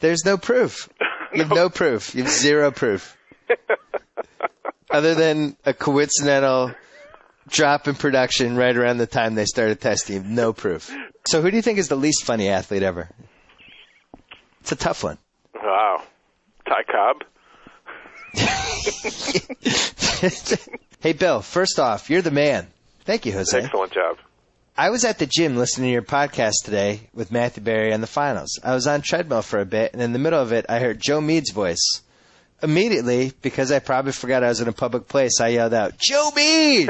There's no proof. You have no proof. You have zero proof. Other than a coincidental drop in production right around the time they started testing. No proof. So who do you think is the least funny athlete ever? It's a tough one. Wow. Ty Cobb? Hey, Bill, first off, you're the man. Thank you, Jose. Excellent job. I was at the gym listening to your podcast today with Matthew Berry on the finals. I was on treadmill for a bit, and in the middle of it, I heard Joe Mead's voice. Immediately, because I probably forgot I was in a public place, I yelled out, Joe Mead!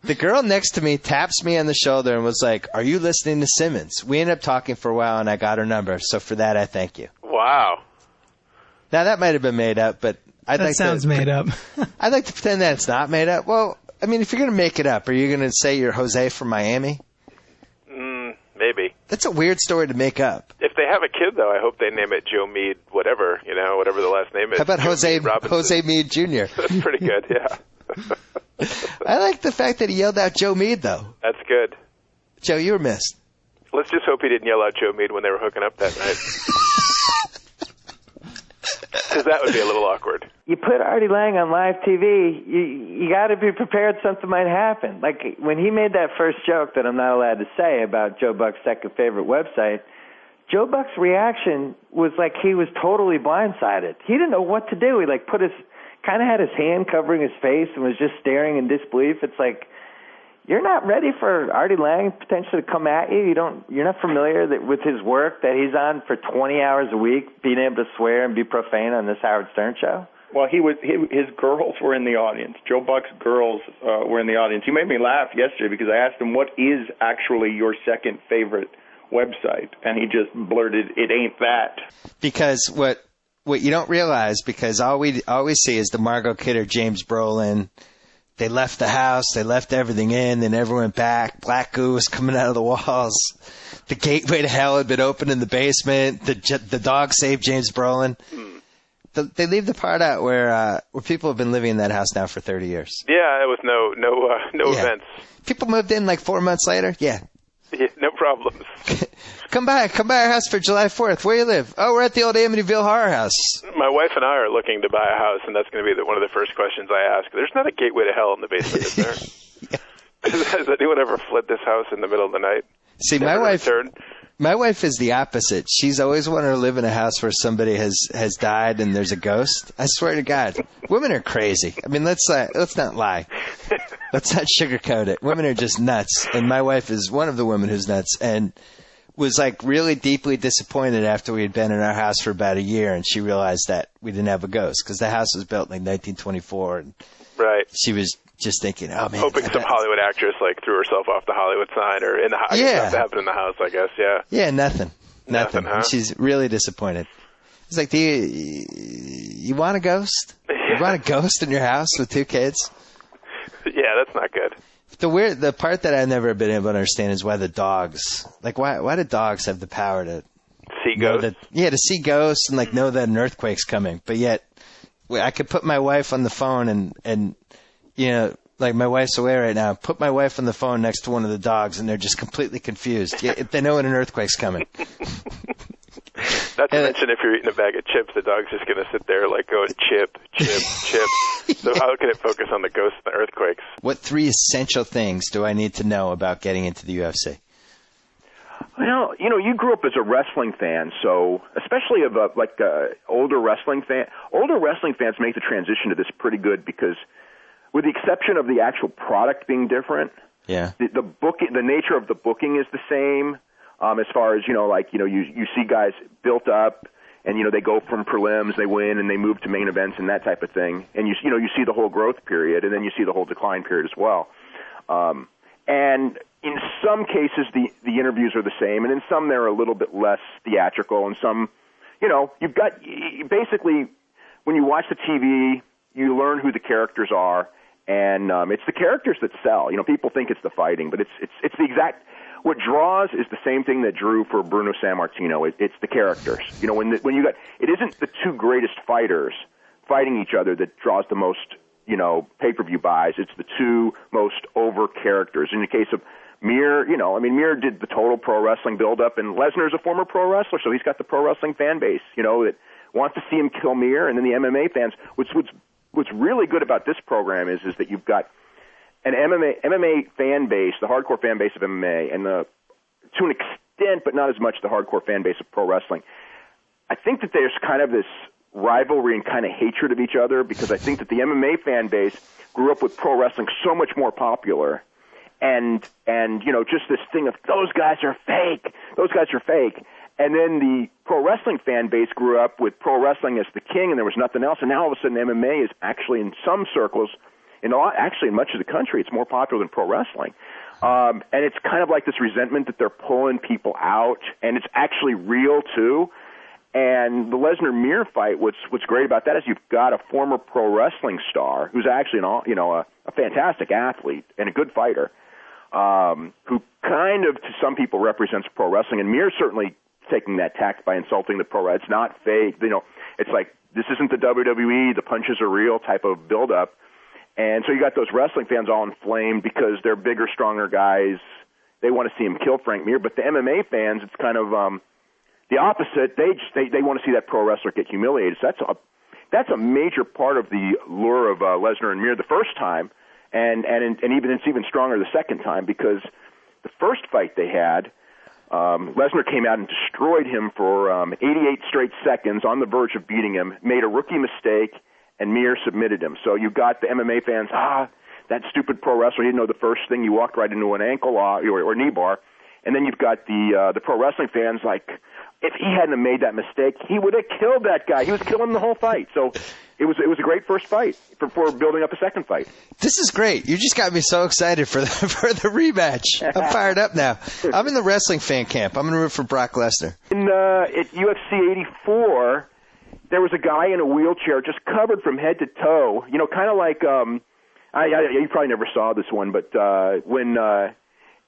The girl next to me taps me on the shoulder and was like, are you listening to Simmons? We ended up talking for a while, and I got her number, so for that, I thank you. Wow. Now, that might have been made up, but That sounds made up. I'd like to pretend that it's not made up. Well, I mean, if you're going to make it up, are you going to say you're Jose from Miami? Maybe. That's a weird story to make up. If they have a kid, though, I hope they name it Joe Mead, whatever the last name is. How about Jose Mead Jr.? That's pretty good, yeah. I like the fact that he yelled out Joe Mead, though. That's good. Joe, you were missed. Let's just hope he didn't yell out Joe Mead when they were hooking up that night. Because that would be a little awkward. You put Artie Lang on live TV, you got to be prepared something might happen. Like when he made that first joke that I'm not allowed to say about Joe Buck's second favorite website, Joe Buck's reaction was like he was totally blindsided. He didn't know what to do. He like kind of had his hand covering his face and was just staring in disbelief. It's like, you're not ready for Artie Lang potentially to come at you. You're not familiar with his work that he's on for 20 hours a week, being able to swear and be profane on this Howard Stern show. Well, his girls were in the audience. Joe Buck's girls were in the audience. He made me laugh yesterday because I asked him, what is actually your second favorite website? And he just blurted, it ain't that. Because what you don't realize, because all we always see is the Margot Kidder, James Brolin. They left the house. They left everything in. They never went back. Black goo was coming out of the walls. The gateway to hell had been opened in the basement. The dog saved James Brolin. They leave the part out where people have been living in that house now for 30 years. Yeah, it was no events. People moved in like 4 months later. Yeah, no problems. Come by our house for July 4th. Where you live? Oh, we're at the old Amityville Horror House. My wife and I are looking to buy a house, and that's going to be one of the first questions I ask. There's not a gateway to hell in the basement, is there? Has anyone ever fled this house in the middle of the night? See, my wife is the opposite. She's always wanted to live in a house where somebody has died and there's a ghost. I swear to God, women are crazy. I mean, let's not lie. Let's not sugarcoat it. Women are just nuts, and my wife is one of the women who's nuts, and was like really deeply disappointed after we had been in our house for about a year, and she realized that we didn't have a ghost because the house was built in like 1924, and right. She was just thinking, oh man, hoping some Hollywood actress like threw herself off the Hollywood sign or in the house. Yeah, that happened in the house, I guess. Yeah. Yeah, nothing. Huh? And she's really disappointed. It's like, you want a ghost? You want a ghost in your house with 2 kids? Yeah, that's not good. The part that I've never been able to understand is why the dogs, like why do dogs have the power to see ghosts? To see ghosts and like know that an earthquake's coming, but yet I could put my wife on the phone and you know, like my wife's away right now, put my wife on the phone next to one of the dogs and they're just completely confused. Yeah, they know when an earthquake's coming. Not to mention, if you're eating a bag of chips, the dog's just going to sit there like going chip, chip, chip. So how can it focus on the ghosts and the earthquakes? What 3 essential things do I need to know about getting into the UFC? Well, you grew up as a wrestling fan, so especially of older wrestling fans make the transition to this pretty good because, with the exception of the actual product being different, yeah, the nature of the booking is the same. As far as, you see guys built up and, they go from prelims, they win, and they move to main events and that type of thing. And, you see the whole growth period, and then you see the whole decline period as well. And in some cases, the interviews are the same, and in some they're a little bit less theatrical, and some, you've got, basically, when you watch the TV, you learn who the characters are, and it's the characters that sell. People think it's the fighting, but it's the exact... What draws is the same thing that drew for Bruno Sammartino. It's the characters. When you got, it isn't the 2 greatest fighters fighting each other that draws the most, pay-per-view buys. It's the 2 most over characters. In the case of Mir, Mir did the total pro wrestling build-up, and Lesnar's a former pro wrestler, so he's got the pro wrestling fan base, that wants to see him kill Mir, and then the MMA fans. What's really good about this program is that you've got an MMA fan base, the hardcore fan base of MMA, and to an extent, but not as much, the hardcore fan base of pro wrestling. I think that there's kind of this rivalry and kind of hatred of each other because I think that the MMA fan base grew up with pro wrestling so much more popular, and just this thing of those guys are fake, and then the pro wrestling fan base grew up with pro wrestling as the king, and there was nothing else, and now all of a sudden MMA is actually in some circles. Actually, in much of the country, it's more popular than pro wrestling. And it's kind of like this resentment that they're pulling people out, and it's actually real, too. And the Lesnar-Mir fight, what's great about that is you've got a former pro wrestling star who's actually a fantastic athlete and a good fighter, who kind of, to some people, represents pro wrestling. And Mir's certainly taking that tact by insulting the pro. It's not fake. It's like, this isn't the WWE, the punches are real type of build-up. And so you got those wrestling fans all inflamed because they're bigger, stronger guys. They want to see him kill Frank Mir. But the MMA fans, it's kind of the opposite. They want to see that pro wrestler get humiliated. So that's a major part of the lure of Lesnar and Mir the first time, and even it's even stronger the second time because the first fight they had, Lesnar came out and destroyed him for 88 straight seconds, on the verge of beating him, made a rookie mistake, and Mir submitted him. So you got the MMA fans, that stupid pro wrestler, you didn't know the first thing, you walked right into an ankle lock or knee bar. And then you've got the pro wrestling fans like, if he hadn't have made that mistake, he would have killed that guy. He was killing the whole fight. So it was a great first fight for building up a second fight. This is great. You just got me so excited for the rematch. I'm fired up now. I'm in the wrestling fan camp. I'm going to root for Brock Lesnar. At UFC 84, there was a guy in a wheelchair just covered from head to toe. You know, kind of like you probably never saw this one, but when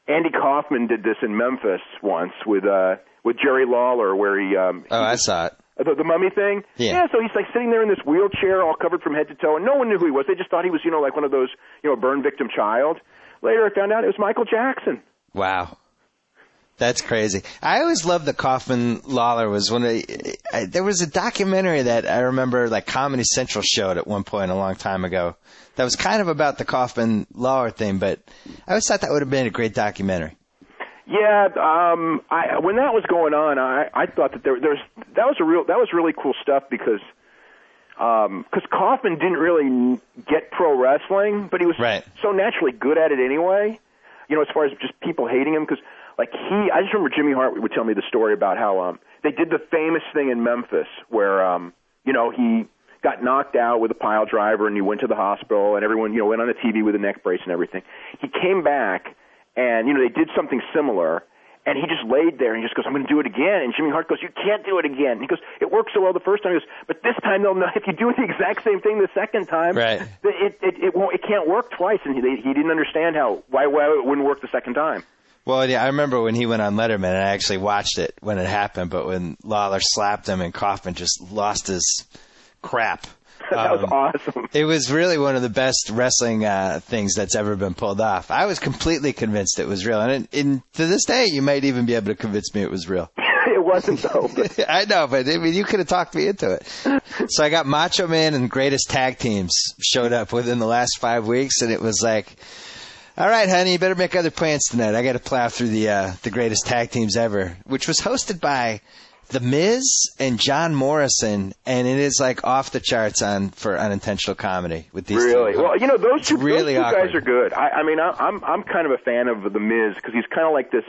Andy Kaufman did this in Memphis once with Jerry Lawler, where he I saw it. The mummy thing? Yeah. So he's like sitting there in this wheelchair all covered from head to toe, and no one knew who he was. They just thought he was, like one of those, burn victim child. Later I found out it was Michael Jackson. Wow. That's crazy. I always loved the Kaufman Lawler was there was a documentary that I remember like Comedy Central showed at one point a long time ago that was kind of about the Kaufman Lawler thing, but I always thought that would have been a great documentary. Yeah, when that was going on, I thought that that was really cool stuff because Kaufman didn't really get pro wrestling, but he was so naturally good at it anyway. As far as just people hating him, because I just remember Jimmy Hart would tell me the story about how they did the famous thing in Memphis where he got knocked out with a pile driver and he went to the hospital and everyone went on the TV with a neck brace and everything. He came back. And, they did something similar, and he just laid there and he just goes, I'm going to do it again. And Jimmy Hart goes, you can't do it again. He goes, it worked so well the first time. He goes, but this time they'll know if you do the exact same thing the second time, it can't work twice. And he didn't understand why it wouldn't work the second time. Well, yeah, I remember when he went on Letterman, and I actually watched it when it happened, but when Lawler slapped him and Kaufman just lost his crap. That was awesome. It was really one of the best wrestling things that's ever been pulled off. I was completely convinced it was real. And to this day, you might even be able to convince me it was real. It wasn't, though. But... I know, but you could have talked me into it. So I got Macho Man and Greatest Tag Teams showed up within the last 5 weeks, and it was like, all right, honey, you better make other plans tonight. I got to plow through the Greatest Tag Teams ever, which was hosted by The Miz and John Morrison, and it is like off the charts for unintentional comedy with these. Really? Well, those two guys are good. I'm kind of a fan of The Miz because he's kind of like this,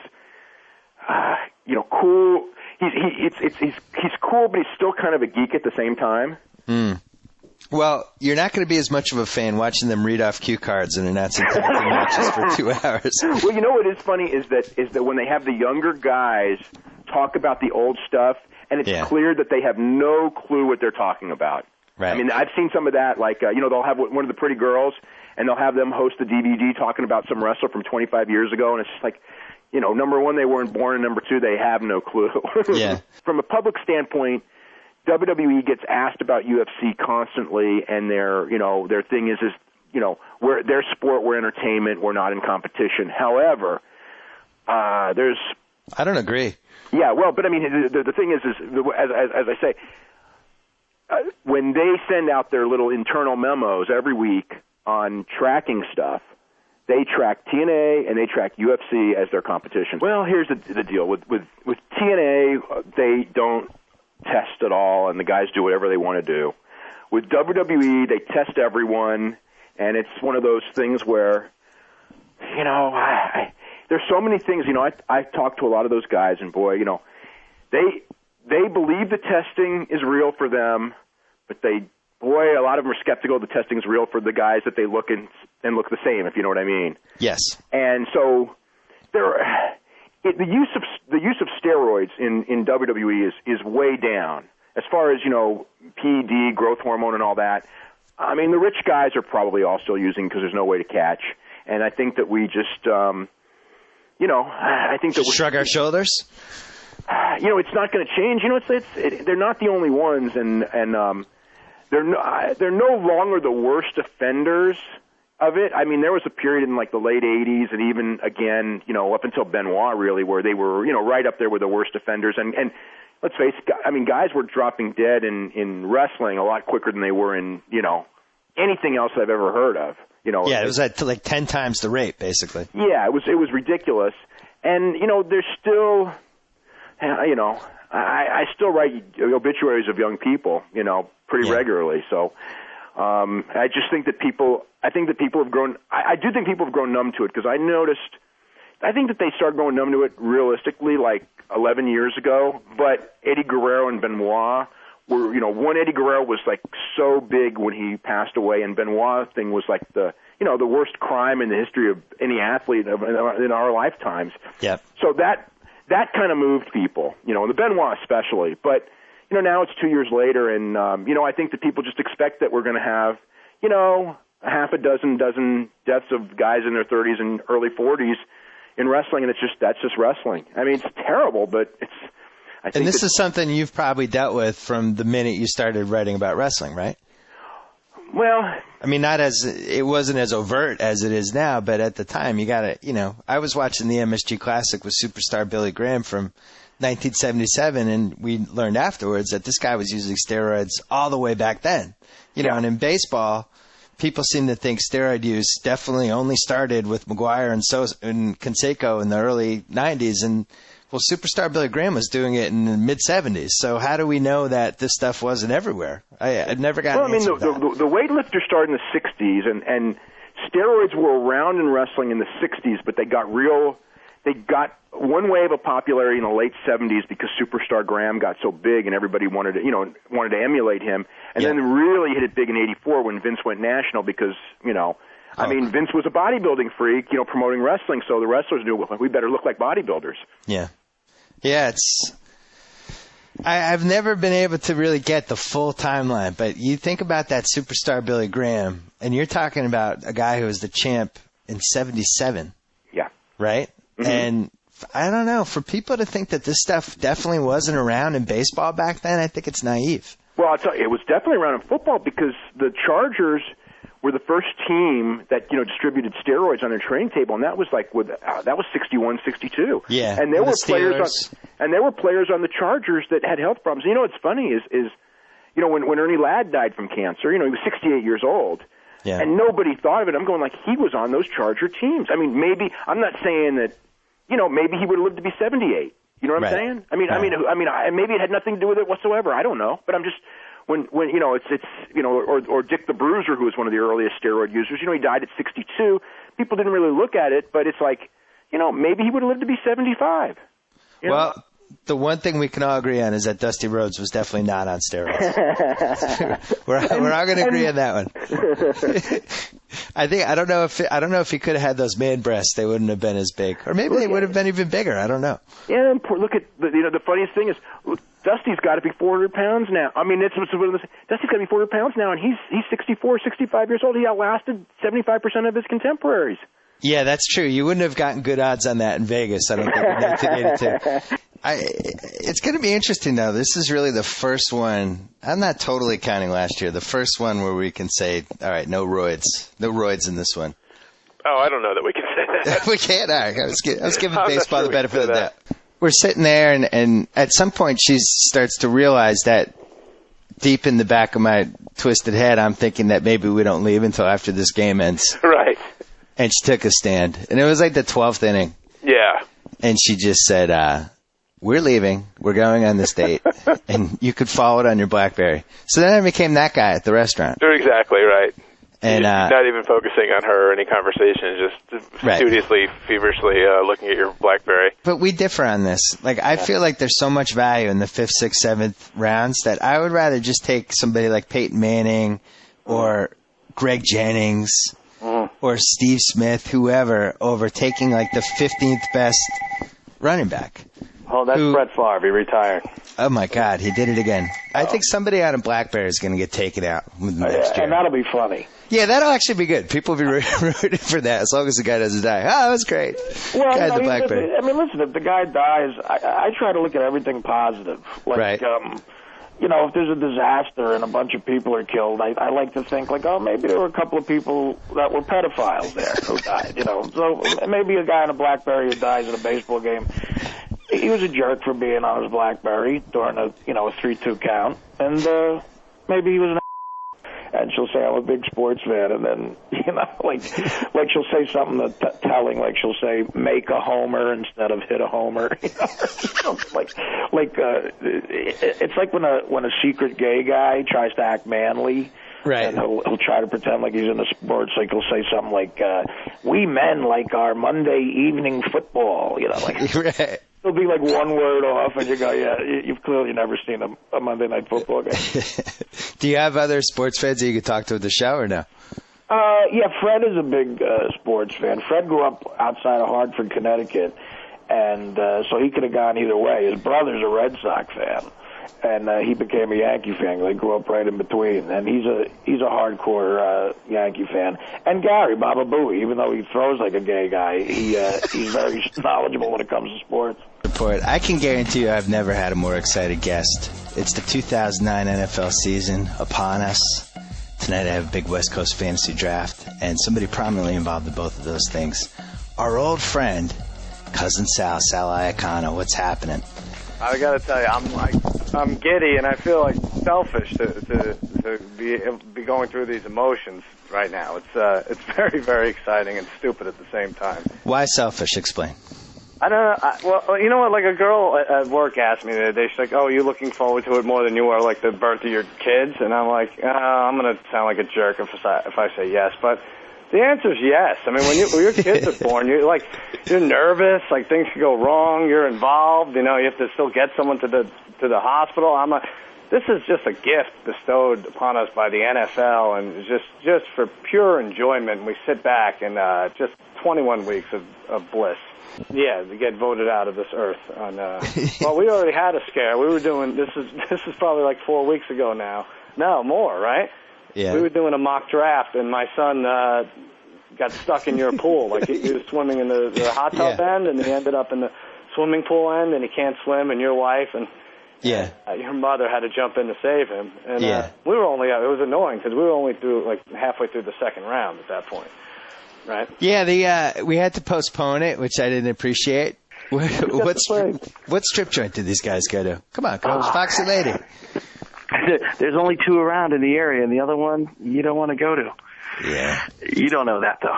cool. He's cool, but he's still kind of a geek at the same time. Well, you're not going to be as much of a fan watching them read off cue cards and announcing tag team matches for 2 hours. Well, what is funny is that when they have the younger guys talk about the old stuff, and it's clear that they have no clue what they're talking about. Right. I mean, I've seen some of that, like, they'll have one of the pretty girls, and they'll have them host a DVD talking about some wrestler from 25 years ago, and it's just like, number one, they weren't born, and number two, they have no clue. Yeah. From a public standpoint, WWE gets asked about UFC constantly, and their thing is we're their sport, we're entertainment, we're not in competition. However, I don't agree. Yeah, well, but I mean, the thing is as I say, when they send out their little internal memos every week on tracking stuff, they track TNA and they track UFC as their competition. Well, here's the deal with TNA, they don't test at all, and the guys do whatever they want to do. With WWE, they test everyone, and it's one of those things where, there's so many things. I talked to a lot of those guys, and boy, they believe the testing is real for them, but a lot of them are skeptical the testing is real for the guys that they look and look the same, if you know what I mean. Yes. And so the use of steroids in WWE is way down as far as PED, growth hormone, and all that. I mean, the rich guys are probably all still using because there's no way to catch, and I think that we just I think that shrug our shoulders. It's not going to change. They're not the only ones, and they're no longer the worst offenders of it. I mean, there was a period in like the late 80s and even again, up until Benoit really, where they were, right up there with the worst offenders. And let's face it, I mean, guys were dropping dead in wrestling a lot quicker than they were in, anything else I've ever heard of. Yeah, it was at like 10 times the rate, basically. Yeah, it was ridiculous. And, there's still, I still write obituaries of young people, pretty regularly. So I just think that people have grown, I do think people have grown numb to it, because I think that they started growing numb to it realistically like 11 years ago, but Eddie Guerrero and Benoit were, one Eddie Guerrero was like so big when he passed away, and Benoit thing was like the worst crime in the history of any athlete in our lifetimes. Yep. So that kind of moved people, the Benoit especially. But, now it's 2 years later, and, I think that people just expect that we're going to have, a half a dozen deaths of guys in their 30s and early 40s in wrestling, and that's just wrestling. I mean, it's terrible, but and this is something you've probably dealt with from the minute you started writing about wrestling, right? Well, I mean, it wasn't as overt as it is now, but at the time, you got to, I was watching the MSG Classic with superstar Billy Graham from 1977, and we learned afterwards that this guy was using steroids all the way back then. And in baseball, people seem to think steroid use definitely only started with McGuire and Canseco in the early 90s, and superstar Billy Graham was doing it in the mid-70s. So how do we know that this stuff wasn't everywhere? I'd never got an answer to that. The weightlifters started in the 60s, and steroids were around in wrestling in the 60s, but they got one wave of popularity in the late 70s because superstar Graham got so big and everybody wanted to emulate him. And then really hit it big in 84 when Vince went national because, I mean, Vince was a bodybuilding freak, promoting wrestling, so the wrestlers knew we better look like bodybuilders. Yeah. Yeah, I've never been able to really get the full timeline, but you think about that superstar Billy Graham, and you're talking about a guy who was the champ in 77. Yeah. Right? Mm-hmm. And I don't know, for people to think that this stuff definitely wasn't around in baseball back then, I think it's naive. Well, I'll tell you, it was definitely around in football because the Chargers were the first team that distributed steroids on their training table, and that was that was 61, 62. Yeah, and there were players on the Chargers that had health problems. What's funny is when Ernie Ladd died from cancer, he was 68 years old, and nobody thought of it. I'm going he was on those Charger teams. I mean, maybe I'm not saying that, maybe he would have lived to be 78. You know what I'm saying? I mean, maybe it had nothing to do with it whatsoever. I don't know, but I'm just. When or Dick the Bruiser, who was one of the earliest steroid users, he died at 62. People didn't really look at it, but it's maybe he would have lived to be 75. Well, the one thing we can all agree on is that Dusty Rhodes was definitely not on steroids. we're all going to agree on that one. I don't know if he could have had those man breasts, they wouldn't have been as big, or maybe they would have been even bigger. I don't know. Yeah, and look at the funniest thing is. Dusty's got to be 400 pounds now. I mean, Dusty's got to be 400 pounds now, and he's 64, 65 years old. He outlasted 75% of his contemporaries. Yeah, that's true. You wouldn't have gotten good odds on that in Vegas, I don't think, in 1982. It's going to be interesting, though. This is really the first one. I'm not totally counting last year. The first one where we can say, all right, no roids. No roids in this one. Oh, I don't know that we can say that. We can't. All right. I was giving baseball the benefit of that. We're sitting there, and at some point she starts to realize that deep in the back of my twisted head, I'm thinking that maybe we don't leave until after this game ends. Right. And she took a stand. And it was like the 12th inning. Yeah. And she just said, we're leaving. We're going on this date. And you could follow it on your BlackBerry. So then I became that guy at the restaurant. You're exactly right. And not even focusing on her or any conversation, just studiously, feverishly looking at your BlackBerry. But we differ on this. I feel like there's so much value in the 5th, 6th, 7th rounds that I would rather just take somebody like Peyton Manning or Greg Jennings or Steve Smith, whoever, over taking the 15th best running back. Oh, that's Brett Favre. He retired. Oh, my God. He did it again. I think somebody on a BlackBerry is going to get taken out next year. And that'll be funny. Yeah, that'll actually be good. People will be rooting for that as long as the guy doesn't die. Oh, that was great. Well, guy had the BlackBerry. Listen, if the guy dies, I try to look at everything positive. Right. If there's a disaster and a bunch of people are killed, I like to think, maybe there were a couple of people that were pedophiles there who died, So maybe a guy on a BlackBerry who dies at a baseball game, he was a jerk for being on his BlackBerry during a 3-2 count, and maybe he was an and she'll say, I'm a big sports fan, and then, like she'll say something telling, like she'll say, make a homer instead of hit a homer. It's like when a secret gay guy tries to act manly. Right. And he'll try to pretend like he's in the sports. Like he'll say something like, we men like our Monday evening football. Right. It'll be like one word off, and you go, yeah, you've clearly never seen a Monday night football game. Do you have other sports fans that you could talk to at the show or no? Yeah, Fred is a big sports fan. Fred grew up outside of Hartford, Connecticut, and so he could have gone either way. His brother's a Red Sox fan. And he became a Yankee fan. They grew up right in between, and he's a hardcore Yankee fan. And Gary Baba Booey, even though he throws like a gay guy, he's very knowledgeable when it comes to sports. I can guarantee you I've never had a more excited guest. It's the 2009 NFL season upon us. Tonight I have a big West Coast fantasy draft, and somebody prominently involved in both of those things. Our old friend, Cousin Sal Iacano. What's happening? I got to tell you, I'm giddy, and I feel like selfish to be going through these emotions right now. It's very, very exciting and stupid at the same time. Why selfish? Explain. I don't know. Well, you know what? Like a girl at work asked me the other day. She's like, "Oh, are you looking forward to it more than you are like the birth of your kids?" And I'm like, "I'm gonna sound like a jerk if I say yes." But the answer is yes. I mean, when your kids are born, you're nervous. Like things could go wrong. You're involved. You have to still get someone to the hospital. This is just a gift bestowed upon us by the NFL, and just for pure enjoyment. We sit back and just 21 weeks of bliss. Yeah, to get voted out of this earth. Well, we already had a scare. We were doing this is probably like 4 weeks ago now. No, more, right? Yeah. We were doing a mock draft, and my son got stuck in your pool. Like he was swimming in the hot tub end, and he ended up in the swimming pool end, and he can't swim. And your wife and your mother had to jump in to save him. And we were only it was annoying because we were only through like halfway through the second round at that point. Right. Yeah, we had to postpone it, which I didn't appreciate. What strip joint did these guys go to? Come on, go Foxy Lady. There's only 2 around in the area, and the other one you don't want to go to. Yeah. You don't know that, though.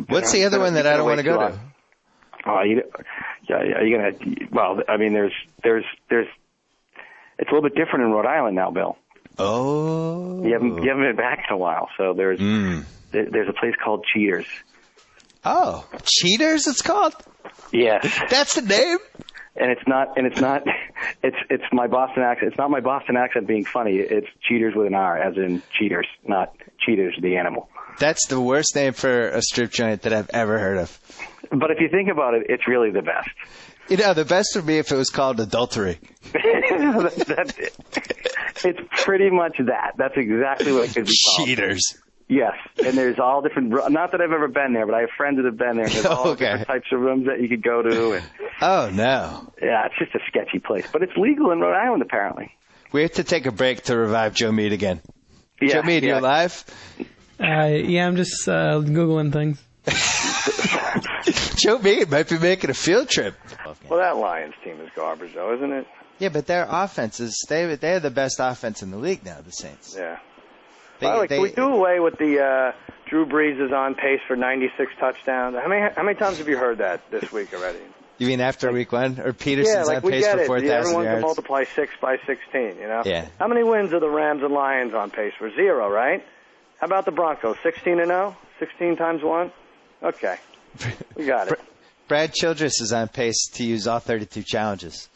What's the other one that I don't want to go to? Oh, you're gonna. Well, I mean, there's. It's a little bit different in Rhode Island now, Bill. Oh. You haven't been back in a while, so there's a place called Cheaters. Oh, Cheaters, it's called? Yes. That's the name? It's my Boston accent. It's not my Boston accent being funny. It's Cheaters with an R, as in cheaters, not Cheaters the animal. That's the worst name for a strip joint that I've ever heard of. But if you think about it, it's really the best. The best would be if it was called Adultery. That's it. It's pretty much that. That's exactly what it could be called. Cheaters. Yes, and there's all different. Not that I've ever been there, but I have friends that have been there. There's all different types of rooms that you could go to. And, oh no! Yeah, it's just a sketchy place, but it's legal in Rhode Island apparently. We have to take a break to revive Joe Mead again. Yeah, Joe Mead, you alive? Yeah, I'm just googling things. Joe Mead might be making a field trip. Well, that Lions team is garbage, though, isn't it? Yeah, but their offense they're the best offense in the league now, the Saints. Yeah. Can we do away with the Drew Brees is on pace for 96 touchdowns? How many times have you heard that this week already? You mean after week 1? Or Peterson's on pace for 4,000 yards? Everyone can multiply 6 by 16, Yeah. How many wins are the Rams and Lions on pace for? 0, right? How about the Broncos? 16-0? 16 times 1? Okay. We got it. Brad Childress is on pace to use all 32 challenges.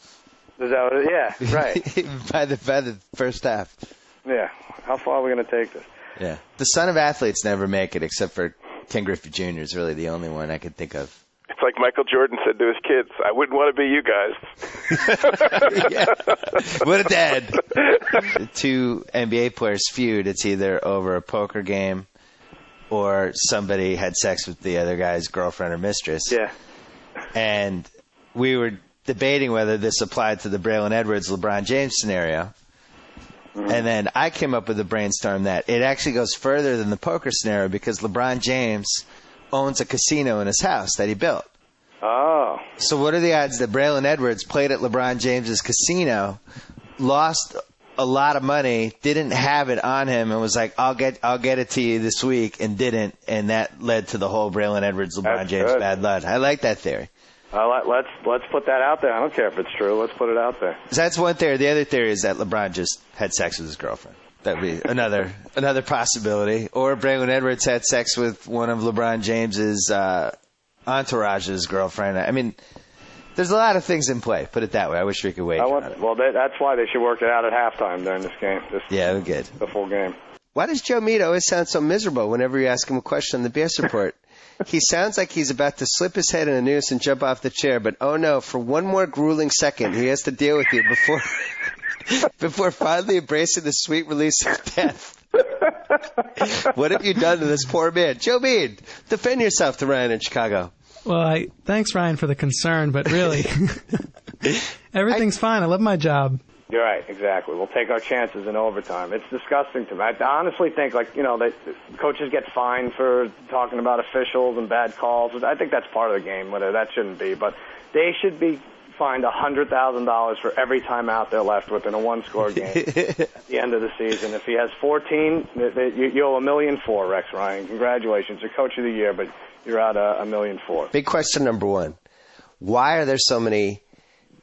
Is that what yeah, right. by the first half. Yeah. How far are we going to take this? Yeah. The son of athletes never make it, except for Ken Griffey Jr. is really the only one I can think of. It's like Michael Jordan said to his kids, I wouldn't want to be you guys. Yeah. What a dad. The 2 NBA players feud. It's either over a poker game or somebody had sex with the other guy's girlfriend or mistress. Yeah. And we were debating whether this applied to the Braylon Edwards, LeBron James scenario. Mm-hmm. And then I came up with a brainstorm that it actually goes further than the poker scenario because LeBron James owns a casino in his house that he built. Oh. So what are the odds that Braylon Edwards played at LeBron James's casino, lost a lot of money, didn't have it on him, and was like, I'll get it to you this week, and didn't, and that led to the whole Braylon Edwards, LeBron James bad blood. I like that theory. Let's put that out there. I don't care if it's true. Let's put it out there. So that's one theory. The other theory is that LeBron just had sex with his girlfriend. That'd be another possibility. Or Braylon Edwards had sex with one of LeBron James's entourage's girlfriend. I mean, there's a lot of things in play. Put it that way. I wish we could wait. Well, that's why they should work it out at halftime during this game. Yeah, we're good. The full game. Why does Joe Meade always sound so miserable whenever you ask him a question on the BS Report? He sounds like he's about to slip his head in a noose and jump off the chair, but oh no, for one more grueling second, he has to deal with you before finally embracing the sweet release of death. What have you done to this poor man? Joe Meade, defend yourself to Ryan in Chicago. Well, thanks, Ryan, for the concern, but really, everything's fine. I love my job. You're right, exactly. We'll take our chances in overtime. It's disgusting to me. I honestly think, that coaches get fined for talking about officials and bad calls. I think that's part of the game, whether that shouldn't be. But they should be fined $100,000 for every timeout they're left with in a one-score game at the end of the season. If he has 14, you owe $1.4 million, Rex Ryan. Congratulations. You're Coach of the Year, but you're out $1.4 million. Big question number one. Why are there so many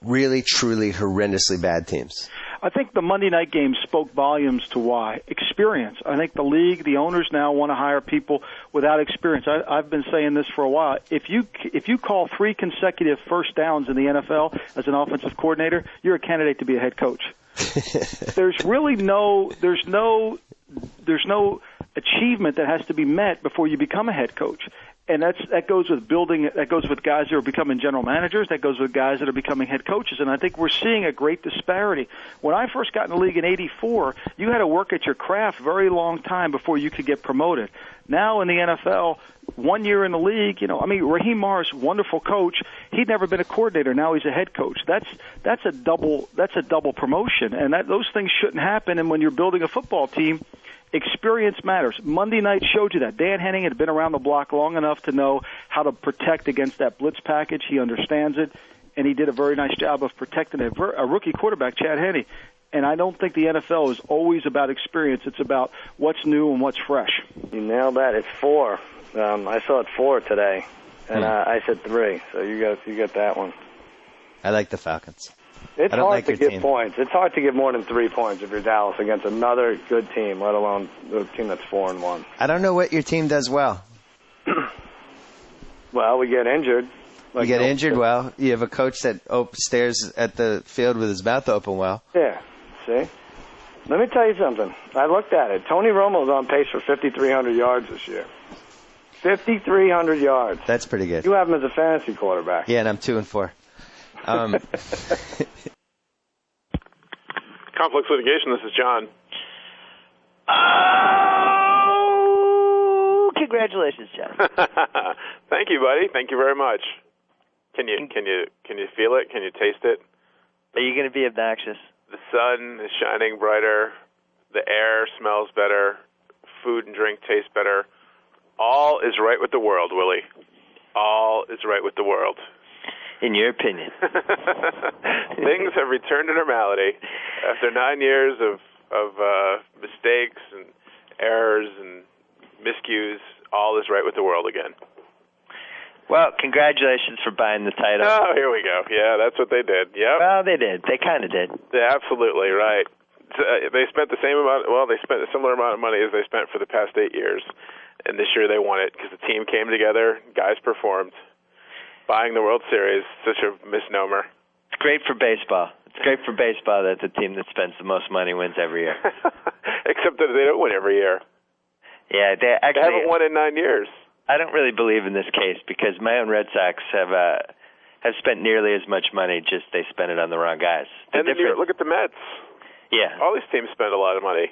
really, truly horrendously bad teams? I think the Monday night game spoke volumes to why. Experience. I think the league, the owners now want to hire people without experience. I've been saying this for a while. If you call 3 consecutive first downs in the NFL as an offensive coordinator, you're a candidate to be a head coach. There's no achievement that has to be met before you become a head coach. And that goes with building. That goes with guys that are becoming general managers. That goes with guys that are becoming head coaches. And I think we're seeing a great disparity. When I first got in the league in '84, you had to work at your craft a very long time before you could get promoted. Now in the NFL, 1 year in the league, Raheem Morris, wonderful coach. He'd never been a coordinator. Now he's a head coach. That's a double promotion, and those things shouldn't happen. And when you're building a football team, experience matters. Monday night showed you that. Dan Henning had been around the block long enough to know how to protect against that blitz package. He understands it, and he did a very nice job of protecting a rookie quarterback, Chad Henne. And I don't think the NFL is always about experience. It's about what's new and what's fresh. You nailed that. It's 4. I saw it 4 today, and I said 3. So you got that one. I like the Falcons. It's hard to get points. It's hard to get more than 3 points if you're Dallas against another good team, let alone a team that's 4-1. I don't know what your team does well. Well, we get injured. You get injured well. You have a coach that stares at the field with his mouth open well. Yeah. See? Let me tell you something. I looked at it. Tony Romo's on pace for 5,300 yards this year. 5,300 yards. That's pretty good. You have him as a fantasy quarterback. Yeah, and I'm 2-4. Complex litigation. This is John. Oh, congratulations, John. Thank you, buddy. Thank you very much. Can you feel it? Can you taste it? Are you going to be obnoxious? The sun is shining brighter. The air smells better. Food and drink taste better. All is right with the world, Willie. All is right with the world. In your opinion. Things have returned to normality after 9 years of mistakes and errors and miscues. All is right with the world again. Well, congratulations for buying the title. Oh, here we go. Yeah, that's what they did. Yep. Well, they did. They kind of did. Yeah, absolutely, right. They spent the same amount. Well, they spent a similar amount of money as they spent for the past 8 years, and this year they won it because the team came together, guys performed. Buying the World Series, such a misnomer. It's great for baseball. It's great for baseball that the team that spends the most money wins every year. Except that they don't win every year. Yeah, they haven't won in 9 years. I don't really believe in this case because my own Red Sox have spent nearly as much money, just they spent it on the wrong guys. And then look at the Mets. Yeah. All these teams spend a lot of money.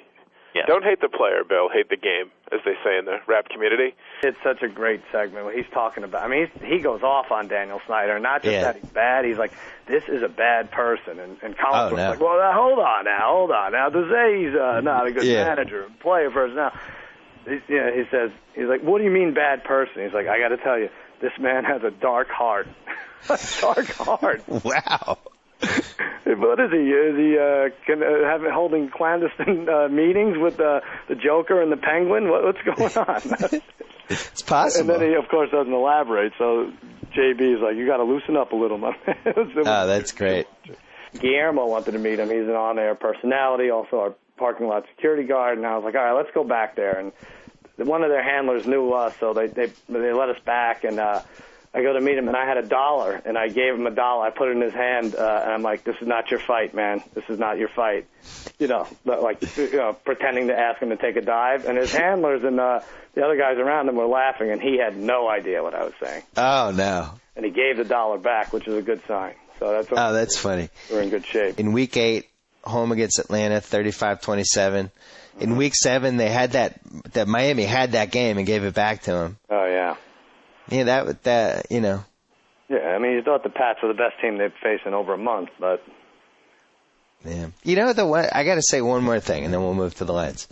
Yeah. Don't hate the player, Bill. Hate the game, as they say in the rap community. It's such a great segment what he's talking about. I mean, he goes off on Daniel Snyder. Not just that he's bad. He's like, this is a bad person. And Collins was like, well, hold on now. To say he's not a good manager, player first now. He says, he's like, what do you mean bad person? He's like, I got to tell you, this man has a dark heart. A dark heart. Wow. What is he? Is he holding clandestine meetings with the Joker and the Penguin? What's going on? It's possible. And then he, of course, doesn't elaborate. So JB is like, you got to loosen up a little, man. Oh, that's great. Guillermo wanted to meet him. He's an on-air personality, also our parking lot security guard. And I was like, all right, let's go back there. And one of their handlers knew us, so they let us back. And I go to meet him, and I had $1, and I gave him $1. I put it in his hand, and I'm like, this is not your fight, man. This is not your fight. Pretending to ask him to take a dive. And his handlers and the other guys around him were laughing, and he had no idea what I was saying. Oh, no. And he gave the $1 back, which is a good sign. So that's funny. We're in good shape. In Week 8, home against Atlanta, 35-27. In Week 7, they had that Miami had that game and gave it back to him. Oh, yeah. Yeah, that you know. Yeah, I mean, you thought the Pats were the best team they've faced in over a month, but. Yeah. You know, I got to say one more thing, and then we'll move to the Lions.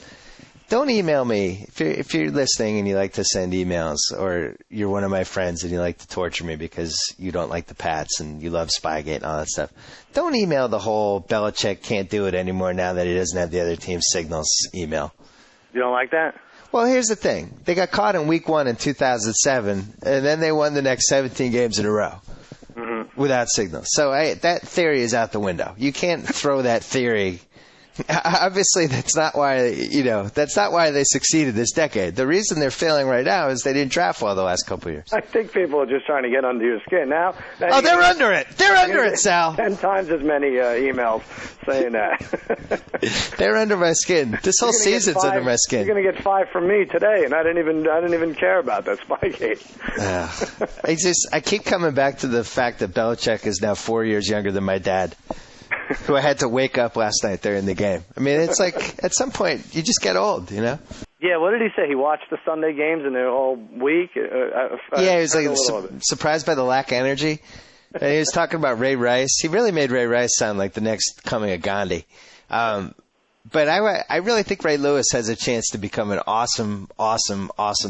Don't email me if you're listening and you like to send emails, or you're one of my friends and you like to torture me because you don't like the Pats and you love Spygate and all that stuff. Don't email the whole Belichick can't do it anymore now that he doesn't have the other team's signals email. You don't like that? Well, here's the thing. They got caught in Week 1 in 2007, and then they won the next 17 games in a row without signals. So that theory is out the window. You can't throw that theory. Obviously, that's not why they succeeded this decade. The reason they're failing right now is they didn't draft well the last couple of years. I think people are just trying to get under your skin now. They're under it. They're under it, Sal. 10 times as many emails saying that. They're under my skin. This whole season's under my skin. You're going to get 5 from me today, and I didn't even care about that Spygate. I keep coming back to the fact that Belichick is now 4 years younger than my dad, who I had to wake up last night during the game. I mean, it's like at some point you just get old, you know? Yeah, what did he say? He watched the Sunday games and the whole week? Yeah, he was like surprised by the lack of energy. And he was talking about Ray Rice. He really made Ray Rice sound like the next coming of Gandhi. But I really think Ray Lewis has a chance to become an awesome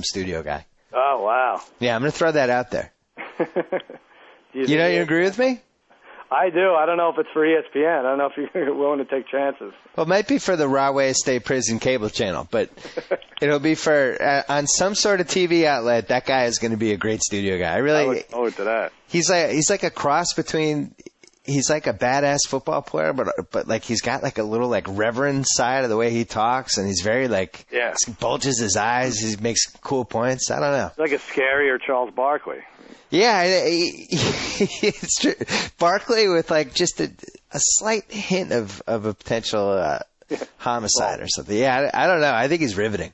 studio guy. Oh, wow. Yeah, I'm going to throw that out there. You agree with me? I do. I don't know if it's for ESPN. I don't know if you're willing to take chances. Well, it might be for the Rahway State Prison cable channel, but it'll be for on some sort of TV outlet. That guy is going to be a great studio guy. I look forward to that. He's like a cross between. He's like a badass football player, but like he's got like a little like reverend side of the way he talks, and he's very like he bulges his eyes. He makes cool points. I don't know. Like a scarier Charles Barkley. Yeah, it's true. Barkley with like just a slight hint of a potential homicide or something. Yeah, I don't know. I think he's riveting.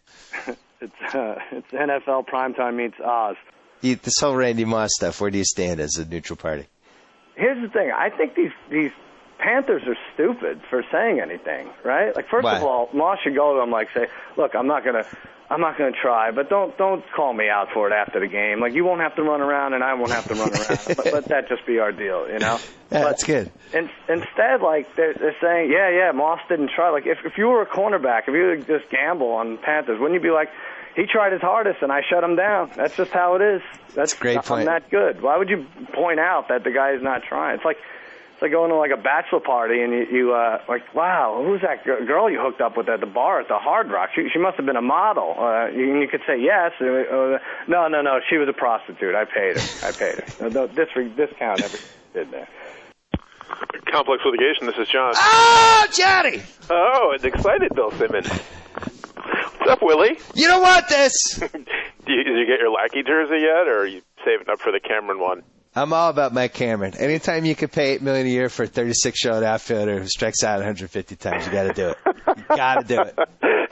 It's NFL primetime meets Oz. This whole Randy Moss stuff, where do you stand as a neutral party? Here's the thing. I think these Panthers are stupid for saying anything, right? Like, first of all, Moss should go to them like say, look, I'm not gonna try, but don't call me out for it after the game. Like, you won't have to run around, and I won't have to run around. But let that just be our deal, you know? Yeah, that's good. Instead, like, they're saying, yeah, Moss didn't try. Like, if you were a cornerback, if you would just gamble on Panthers, wouldn't you be like, he tried his hardest, and I shut him down? That's just how it is. That's a great point. I'm that good. Why would you point out that the guy is not trying? It's like going to like a bachelor party and you like, wow, who's that girl you hooked up with at the bar at the Hard Rock? She must have been a model. You could say yes. No, she was a prostitute. I paid her. No, discount everything did there. Complex litigation. This is John. Oh, Johnny! Oh, it's excited, Bill Simmons. What's up, Willie? You don't want this. Did you get your Lackey jersey yet, or are you saving up for the Cameron one? I'm all about Mike Cameron. Anytime you could pay $8 million a year for a 36-year-old outfielder who strikes out 150 times, you got to do it. You got to do it.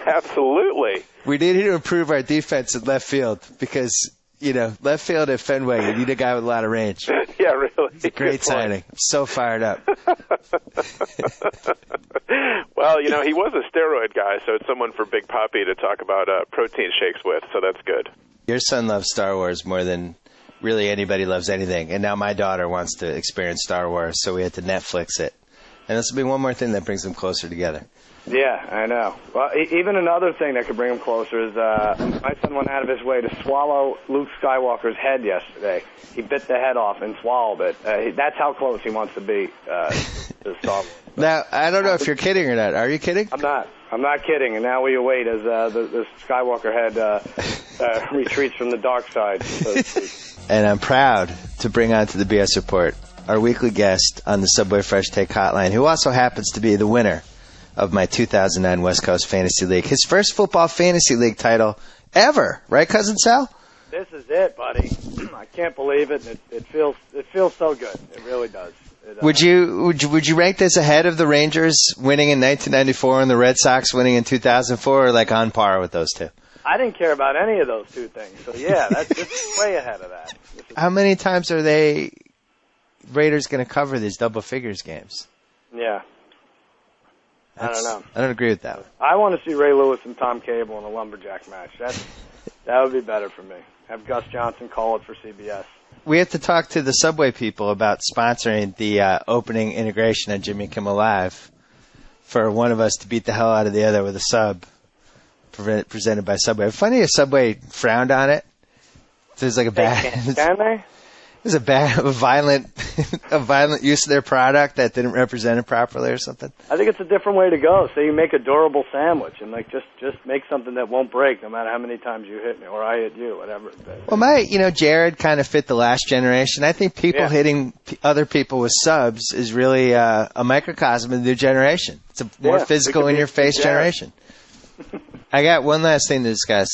Absolutely. We need to improve our defense in left field because, left field at Fenway, you need a guy with a lot of range. Yeah, really. It's a great signing. I'm so fired up. Well, he was a steroid guy, so it's someone for Big Papi to talk about protein shakes with, so that's good. Your son loves Star Wars more than really anybody loves anything, and now my daughter wants to experience Star Wars, so we had to Netflix it. And this will be one more thing that brings them closer together. Yeah, I know. Well, even another thing that could bring them closer is my son went out of his way to swallow Luke Skywalker's head yesterday. He bit the head off and swallowed it. That's how close he wants to be to Star Wars. Now, I don't know if you're kidding or not. Are you kidding? I'm not kidding. And now we await as the Skywalker head retreats from the dark side, so to speak. And I'm proud to bring on to the BS Report our weekly guest on the Subway Fresh Take Hotline, who also happens to be the winner of my 2009 West Coast Fantasy League. His first football fantasy league title ever. Right, Cousin Sal? This is it, buddy. I can't believe it. It feels so good. It really does. Would you rank this ahead of the Rangers winning in 1994 and the Red Sox winning in 2004, or like on par with those two? I didn't care about any of those two things. So yeah, that's way ahead of that. How many times are they Raiders going to cover these double figures games? Yeah. I don't know. I don't agree with that one. I want to see Ray Lewis and Tom Cable in a lumberjack match. That would be better for me. Have Gus Johnson call it for CBS. We have to talk to the Subway people about sponsoring the opening integration on Jimmy Kimmel Live for one of us to beat the hell out of the other with a sub presented by Subway. Funny if Subway frowned on it. There's like a bad... Can they? There's a violent use of their product that didn't represent it properly or something. I think it's a different way to go. So you make a durable sandwich and like just make something that won't break no matter how many times you hit me or I hit you, whatever. Well, Jared kind of fit the last generation. I think people hitting other people with subs is really a microcosm of the new generation. It's a more physical, in-your-face generation. I got one last thing to discuss.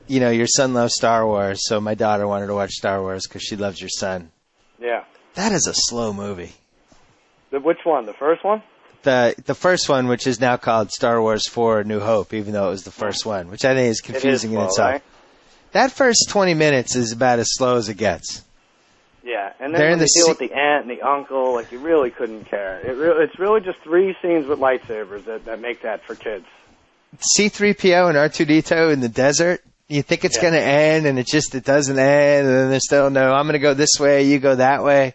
Your son loves Star Wars, so my daughter wanted to watch Star Wars because she loves your son. Yeah. That is a slow movie. Which one? The first one? The first one, which is now called Star Wars 4 New Hope, even though it was the first one, which I think is confusing in itself. Right? That first 20 minutes is about as slow as it gets. Yeah, and then when they deal with the aunt and the uncle, like you really couldn't care. It's really just 3 scenes with lightsabers that make that for kids. C-3PO and R2-D2 in the desert. You think it's going to end, and it doesn't end, and then there's still no, I'm going to go this way, you go that way.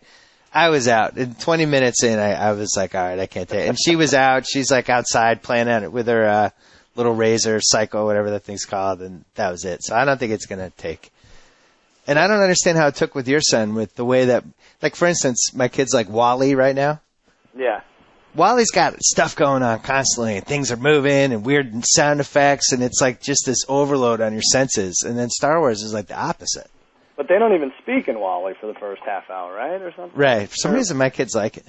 I was out. And 20 minutes in, I was like, all right, I can't take it. And she was out. She's like outside playing at it with her little Razor, Psycho, whatever that thing's called, and that was it. So I don't think it's going to take. And I don't understand how it took with your son with the way that, like, for instance, my kid's like Wall-E right now. Yeah. Wally's got stuff going on constantly, and things are moving, and weird sound effects, and it's like just this overload on your senses. And then Star Wars is like the opposite. But they don't even speak in Wall-E for the first half hour, right, or something? Right. For some reason, my kids like it.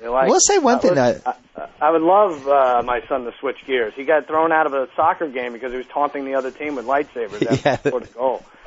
Like, we'll say one thing. I would love my son to switch gears. He got thrown out of a soccer game because he was taunting the other team with lightsabers after he scored a goal.